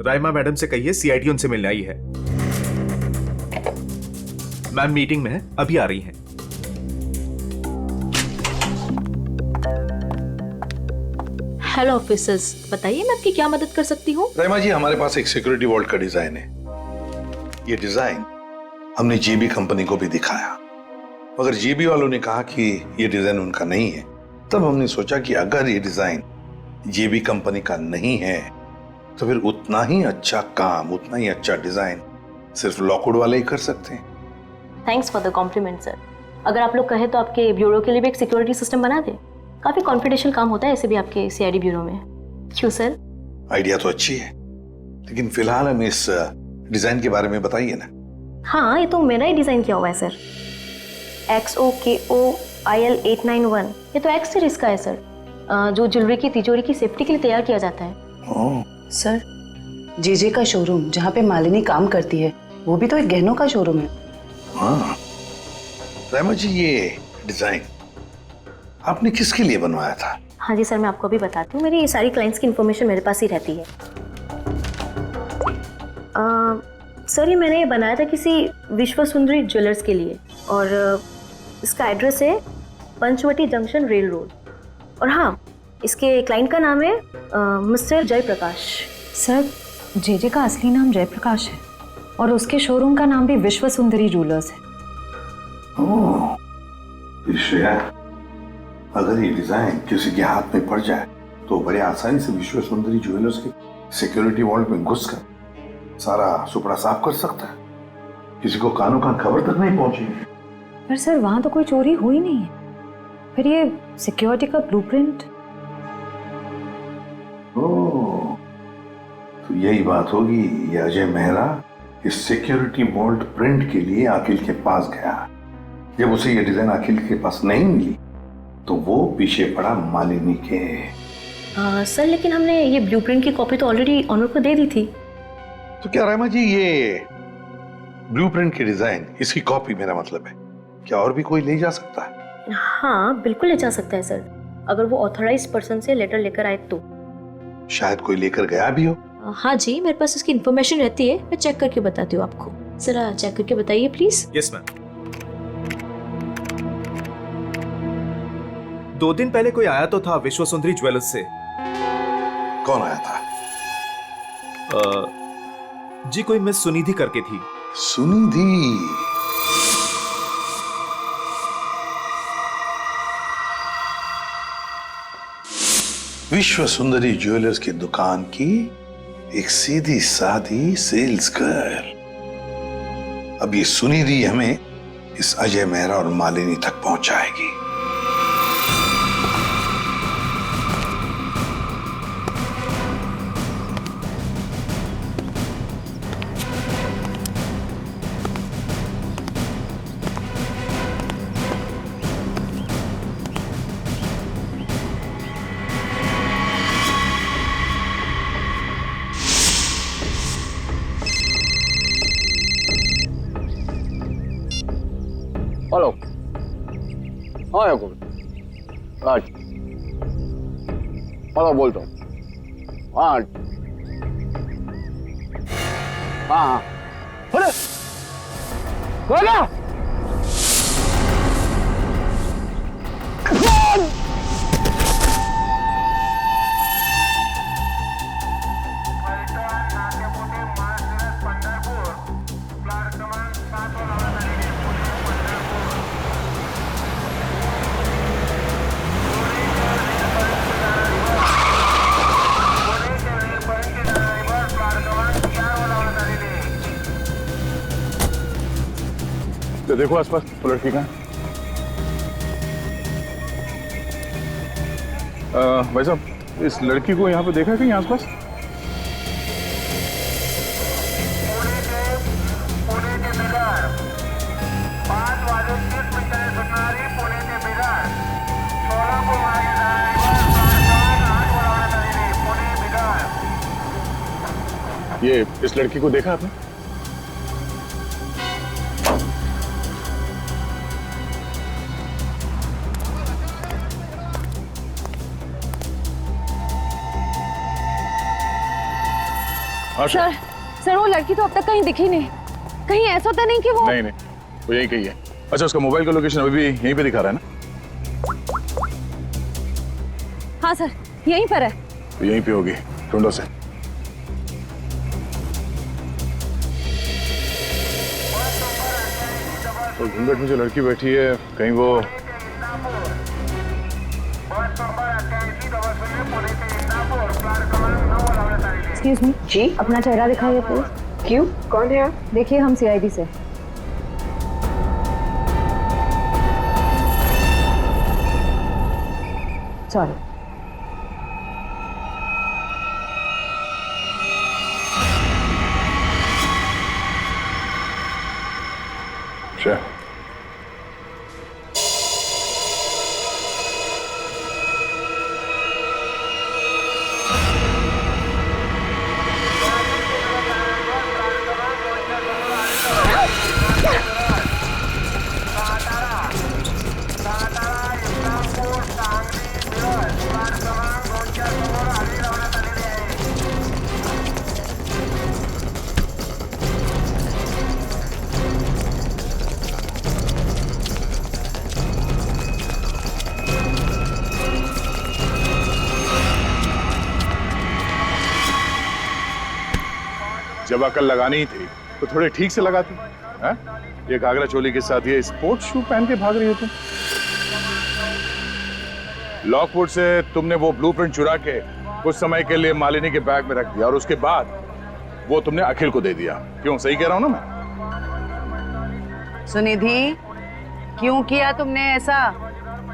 राइमा मैडम से कहिए सीआईडी उनसे मिलने आई है। मैम मीटिंग में है, अभी आ रही हैं। हेलो ऑफिसर्स, बताइए मैं आपकी क्या मदद कर सकती हूँ? राइमा जी, हमारे पास एक सिक्योरिटी वॉल्ट का डिजाइन है। ये डिजाइन हमने जेबी कंपनी को भी दिखाया, मगर जेबी वालों ने कहा कि ये डिजाइन उनका नहीं है। तब हमने सोचा कि अगर ये डिजाइन जेबी कंपनी का नहीं है तो फिर उतना ही अच्छा काम, उतना ही अच्छा डिजाइन सिर्फ लॉकवुड वाले ही कर सकते हैं। Thanks for the compliment sir. अगर आप लोग कहे तो आपके ब्यूरो के लिए भी एक सिक्योरिटी सिस्टम बना दे। काफी कॉन्फिडेंशियल काम होता है ऐसे भी आपके सीआईडी ब्यूरो में। क्यों सर? आइडिया तो अच्छी है, लेकिन फिलहाल हमें इस डिजाइन के बारे में बताइए ना। हाँ, ये तो मेरा ही डिजाइन किया हुआ है सर। XOKOIL891, ये तो एक्स सीरीज का है सर, जो ज्वेलरी की तिजोरी की सेफ्टी के लिए तैयार किया जाता है। सर, जेजे का शोरूम जहाँ पे मालिनी काम करती है, वो भी तो एक गहनों का शोरूम है। हाँ राइमा जी, ये डिजाइन आपने किसके लिए बनवाया था? हाँ जी सर, मैं आपको अभी बताती हूँ। मेरी सारी क्लाइंट्स की इन्फॉर्मेशन मेरे पास ही रहती है। सर, ये मैंने बनाया था किसी विश्व सुंदरी ज्वेलर्स के लिए, और इसका एड्रेस है पंचवटी जंक्शन रेल रोड। और हाँ, इसके क्लाइंट का नाम है मिस्टर जयप्रकाश। सर, जेजे का असली नाम जयप्रकाश है और उसके शोरूम का नाम भी विश्व सुंदरी ज्वेलर्स है। ओह, श्रेया, अगर ये डिजाइन किसी के हाथ में पड़ जाए तो बड़े आसानी से विश्व सुंदरी ज्वेलर्स के सिक्योरिटी वॉल्ट में घुसकर सारा सुपड़ा साफ कर सकता है। किसी को कानों कान खबर तक नहीं पहुंचेगी। पर सर, वहां तो कोई चोरी हुई नहीं है। फिर ये सिक्योरिटी का ब्लूप्रिंट। ओह, तो यही बात होगी। ये अजय मेहरा इस सिक्योरिटी वॉल्ट प्रिंट के लिए अखिल के पास गया। जब उसे ये डिजाइन अखिल के पास नहीं मिली तो वो पीछे पड़ा मालिनी के। सर, लेकिन हमने ये ब्लूप्रिंट की कॉपी तो ऑलरेडी ऑनर को दे दी थी। तो क्या रामा जी, ये ब्लूप्रिंट की डिजाइन, इसकी कॉपी मेरा मतलब है, क्या और भी कोई ले जा सकता है? हाँ, बिल्कुल ले जा सकता है सर, अगर वो ऑथराइज्ड पर्सन से लेटर लेकर आए तो। शायद कोई लेकर गया भी हो। हाँ जी, मेरे पास इसकी इन्फॉर्मेशन रहती है, मैं चेक करके बताती हूँ आपको। जरा चेक करके बताइए प्लीज। Yes ma'am. 2 दिन पहले कोई आया तो था विश्व सुंदरी ज्वेलर्स से, कौन आया था? जी कोई मिस सुनिधि करके थी। सुनिधि? विश्व सुंदरी ज्वेलर्स की दुकान की एक सीधी सादी सेल्स गर्ल। अब ये सुनिधि हमें इस अजय मेहरा और मालिनी तक पहुंचाएगी। हेलो। हाँ याकूब। अच्छा। हेलो बोलता हूँ। हाँ हाँ। अरे कौन है? तो देखो आसपास वो लड़की कहाँ? भाई साहब इस लड़की को यहाँ पे देखा है कहीं आसपास? ये इस लड़की को देखा आपने? सर सर वो लड़की तो अब तक कहीं दिखी नहीं। कहीं ऐसा तो नहीं कि वो नहीं वो यही कही है। अच्छा उसका मोबाइल का लोकेशन अभी भी यहीं पे दिखा रहा है ना? हाँ सर यहीं पर है। तो यहीं पे होगी, ढूंढो से। तो घूंघट में जो लड़की बैठी है कहीं वो एक्सक्यूज मी जी अपना चेहरा दिखाइए प्लीज। क्यों कौन है आप? देखिए हम सीआईडी से। सॉरी। अच्छा जब अकल लगानी ही थी तो थोड़े ठीक से लगाती हैं? ये घाघरा चोली के साथ ये स्पोर्ट्स शू पहन के भाग रही हो तुम। लॉकवुड से तुमने वो ब्लूप्रिंट चुरा के कुछ समय के लिए मालिनी के बैग में रख दिया और उसके बाद वो तुमने अखिल को दे दिया। क्यों सही कह रहा हूं ना मैं? सुनिधि क्यों किया तुमने ऐसा?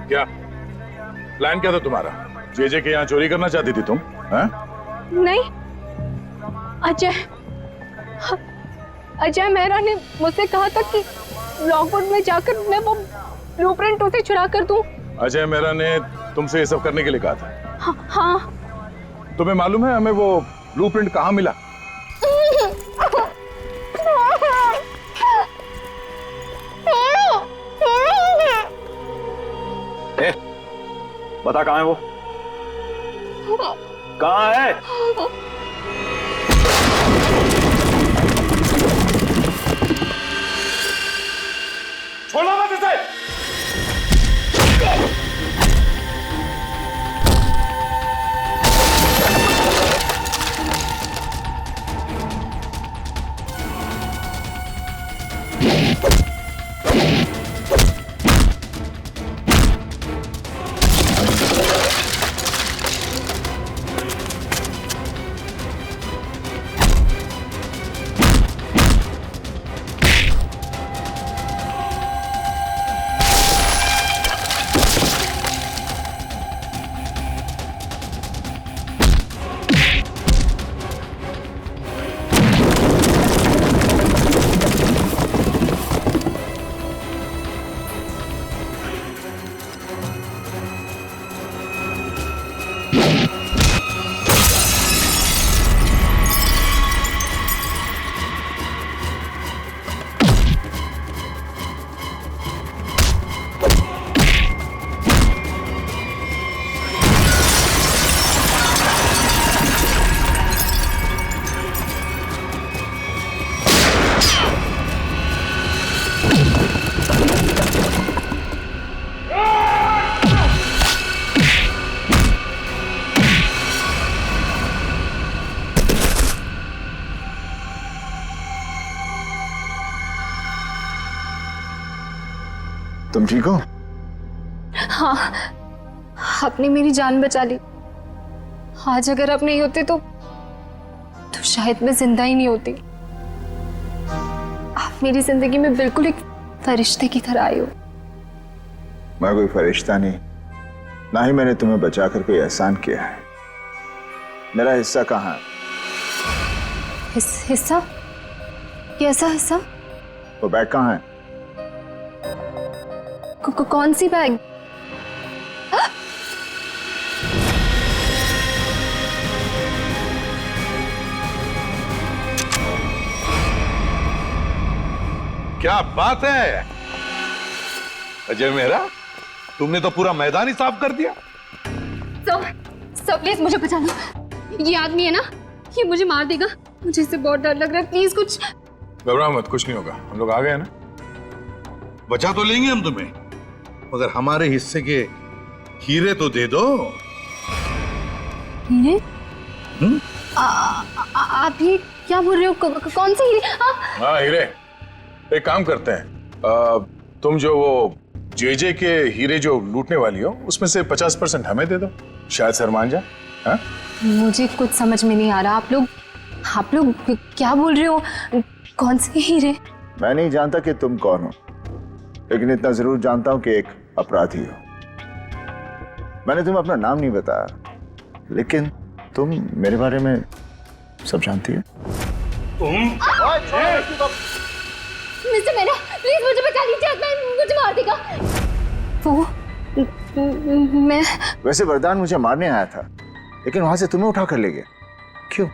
क्या प्लान क्या था तुम्हारा? जेजे के यहाँ चोरी करना चाहती थी तुम? हैं? नहीं अजय मेहरा ने मुझसे कहा था कि लॉकवुड में जाकर मैं वो ब्लूप्रिंट उसे चुरा कर दूं। अजय मेहरा ने तुमसे ये सब करने के लिए कहा था? हाँ। तुम्हें मालूम है हमें वो ब्लूप्रिंट कहाँ मिला? बता कहाँ है वो? कहाँ है? छोड़ो मत इसे! तुम ठीक हो? हाँ, आपने मेरी जान बचा ली। आज अगर आप नहीं होते तो शायद मैं जिंदा ही नहीं होती। आप मेरी जिंदगी में बिल्कुल एक फरिश्ते की तरह आए हो। मैं कोई फरिश्ता नहीं, ना ही मैंने तुम्हें बचाकर कोई एहसान किया है। मेरा हिस्सा कहाँ है? हिस्सा? कैसा हिस्सा? वो बैग कहाँ है? कौन सी बैग? क्या बात है अजय मेहरा, तुमने तो पूरा मैदान ही साफ कर दिया। सर प्लीज मुझे बचा लो। ये आदमी है ना, ये मुझे मार देगा। मुझे इससे बहुत डर लग रहा है। प्लीज कुछ। घबराओ मत, कुछ नहीं होगा। हम लोग आ गए ना। बचा तो लेंगे हम तुम्हें, मगर हमारे हिस्से के हीरे तो दे दो। हीरे? आप ये क्या बोल रहे हो? कौन से हीरे? हाँ हीरे। एक काम करते हैं, तुम जो वो जेजे के हीरे जो लूटने वाली हो उसमें से 50% हमें दे दो, शायद सर मान जाए। हाँ? मुझे कुछ समझ में नहीं आ रहा। आप लोग क्या बोल रहे हो? कौन से हीरे? मैं नहीं जानता कि तुम कौन हो, लेकिन इतना जरूर जानता हूं कि एक अपराधी हो। मैंने तुम्हें अपना नाम नहीं बताया, लेकिन तुम मेरे बारे में सब जानती है। मिस्टर मेरा, प्लीज मुझे बचा लीजिए। मुझे मार देगा वो। मैं वैसे वरदान मुझे मारने आया था, लेकिन वहां से तुम्हें उठा कर ले गया। क्यों?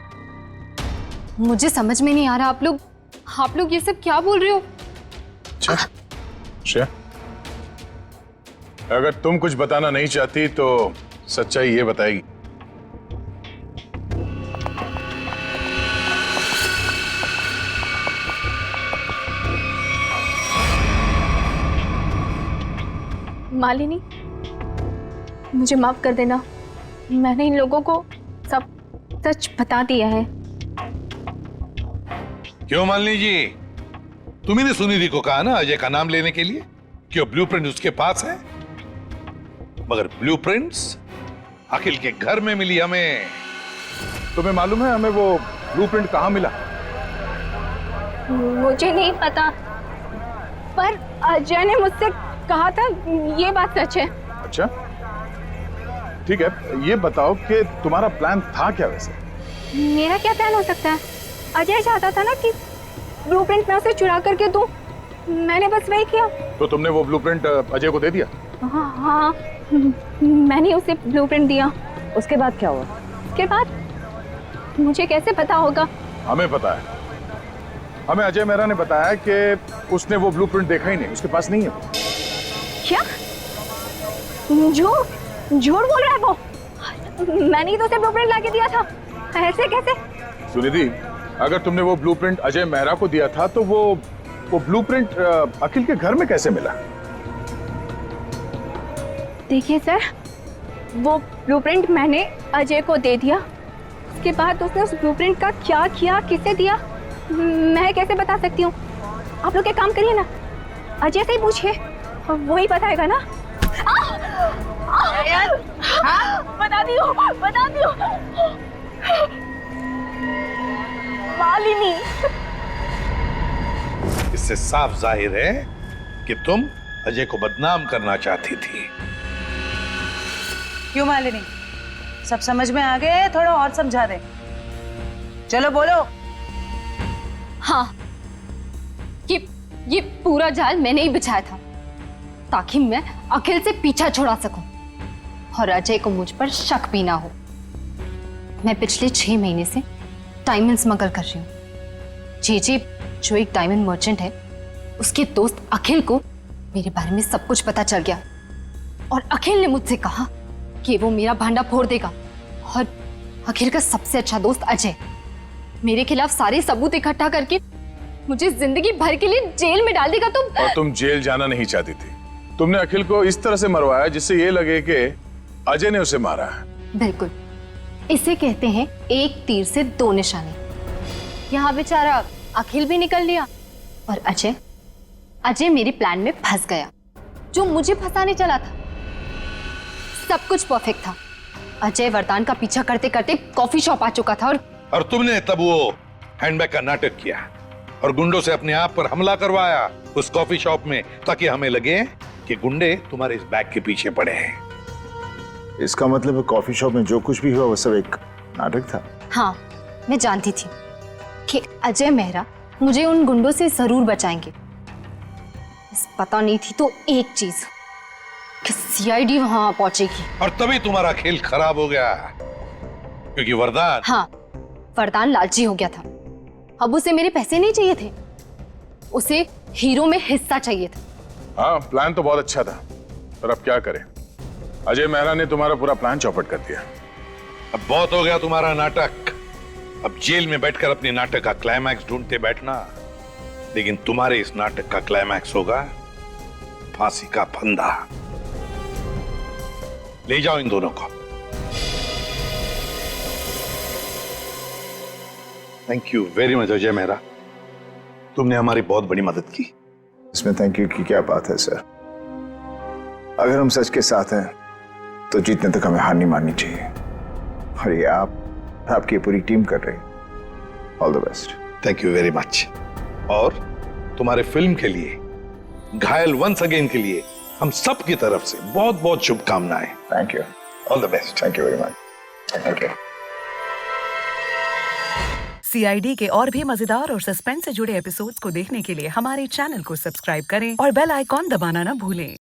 मुझे समझ में नहीं आ रहा। आप लोग ये सब क्या बोल रहे हो? अच्छा, अगर तुम कुछ बताना नहीं चाहती तो सच्चाई ये बताएगी। मालिनी, मुझे माफ कर देना। मैंने इन लोगों को सब सच बता दिया है। क्यों मालिनी जी, तुम्ही ने सुनिधि को कहा ना अजय का नाम लेने के लिए कि वो ब्लूप्रिंट उसके पास है, मगर ब्लूप्रिंट्स अखिल के घर में मिली हमें। तुम्हें मालूम है हमें वो ब्लूप्रिंट कहाँ मिला? मुझे नहीं पता, पर अजय ने मुझसे कहा था। ये बात सच है। अच्छा ठीक है, ये बताओ कि तुम्हारा प्लान था क्या वैसे? मेरा क्या प्लान हो सकता है? अजय चाहता था ना कि ब्लूप्रिंट मैं उसे चुरा करके दूं। मैंने बस वही किया। तो तुमने वो ब्लूप्रिंट अजय को दे दिया? हाँ, मैंने उसे ब्लूप्रिंट दिया। उसके बाद क्या हुआ? उसके बाद मुझे कैसे पता होगा? हमें पता है। हमें अजय मेहरा ने बताया कि उसने वो ब्लूप्रिंट देखा ही नहीं, उसके पास नहीं है। क्या? झूठ बोल रहा है वो। मैंने ही तो उसे ब्लूप्रिंट लाके दिया था। ऐसे कैसे? सुनिधि, अगर तुमने वो ब्लूप्रिंट अजय मेहरा को दिया था तो वो ब्लूप्रिंट अखिल के घर में कैसे मिला? देखिए सर, वो ब्लूप्रिंट मैंने अजय को दे दिया। उसके बाद उसने उस ब्लूप्रिंट का क्या किया, किसे दिया, मैं कैसे बता सकती हूँ? आप लोग एक काम करिए ना, अजय से ही पूछिए, वही बताएगा ना। बता दियो। मालिनी, इससे साफ जाहिर है कि तुम अजय को बदनाम करना चाहती थी। क्यों मालिनी, सब समझ में आ गए? थोड़ा और समझा दे। चलो बोलो। हाँ, ये पूरा जाल मैंने ही बिछाया था ताकि मैं अखिल से पीछा छुड़ा सकूं और अजय को मुझ पर शक भी ना हो। मैं पिछले 6 महीने से डायमंड स्मगल कर रही हूँ। जेजे जो एक डायमंड मर्चेंट है, उसके दोस्त अखिल को मेरे बारे में सब कुछ पता चल गया और अखिल ने मुझसे कहा कि वो मेरा भांडा फोड़ देगा। और अखिल का सबसे अच्छा दोस्त अजय मेरे खिलाफ सारे सबूत इकट्ठा करके मुझे जिंदगी भर के लिए जेल में डाल देगा। और तुम जेल जाना नहीं चाहती थी। तुमने अखिल को इस तरह से मरवाया जिससे ये लगे कि अजय ने उसे मारा है। बिल्कुल, इसे कहते हैं एक तीर से 2 निशाने। यहाँ बेचारा अखिल भी निकल लिया और अजय मेरे प्लान में फंस गया। जो मुझे फंसाने चला था। सब कुछ परफेक्ट था। अजय वरदान का पीछा करते करते कॉफी शॉप आ चुका था और तुमने तब वो हैंडबैग का नाटक किया और गुंडों से अपने आप पर हमला करवाया उस कॉफी शॉप में, ताकि हमें लगे कि गुंडे तुम्हारे इस बैग के पीछे पड़े हैं। इसका मतलब है कॉफी शॉप में जो कुछ भी हुआ वो सब एक नाटक था। हाँ, मैं जानती थी कि अजय मेहरा मुझे उन गुंडों से जरूर बचाएंगे। बस पता नहीं थी तो एक चीज कि सीआईडी वहां पहुंचेगी। और तभी तुम्हारा खेल खराब हो गया, क्योंकि वरदान। हाँ, वरदान लालची हो गया था। अब उसे मेरे पैसे नहीं चाहिए थे, उसे हीरो में हिस्सा चाहिए था। हाँ, प्लान तो बहुत अच्छा था, पर अब क्या करें? अजय मेहरा ने तुम्हारा पूरा प्लान चौपट कर दिया। अब बहुत हो गया तुम्हारा नाटक। अब जेल में बैठकर अपने नाटक का क्लाइमैक्स ढूंढते बैठना, लेकिन तुम्हारे इस नाटक का क्लाइमैक्स होगा फांसी का फंदा। ले जाओ इन दोनों को। Thank you very much Ajay Mehra, तुमने हमारी बहुत बड़ी मदद की। इसमें थैंक यू की क्या बात है सर। अगर हम सच के साथ हैं तो जीतने तक हमें हार नहीं माननी चाहिए, और ये आपकी पूरी टीम कर रही है। All the best. Thank you very much. और तुम्हारे फिल्म के लिए, घायल वंस अगेन के लिए हम सब की तरफ से बहुत बहुत शुभकामनाएं। Thank you. All the best. Thank you very much. Thank you. CID के और भी मजेदार और सस्पेंस से जुड़े एपिसोड्स को देखने के लिए हमारे चैनल को सब्सक्राइब करें और बेल आइकॉन दबाना ना भूलें।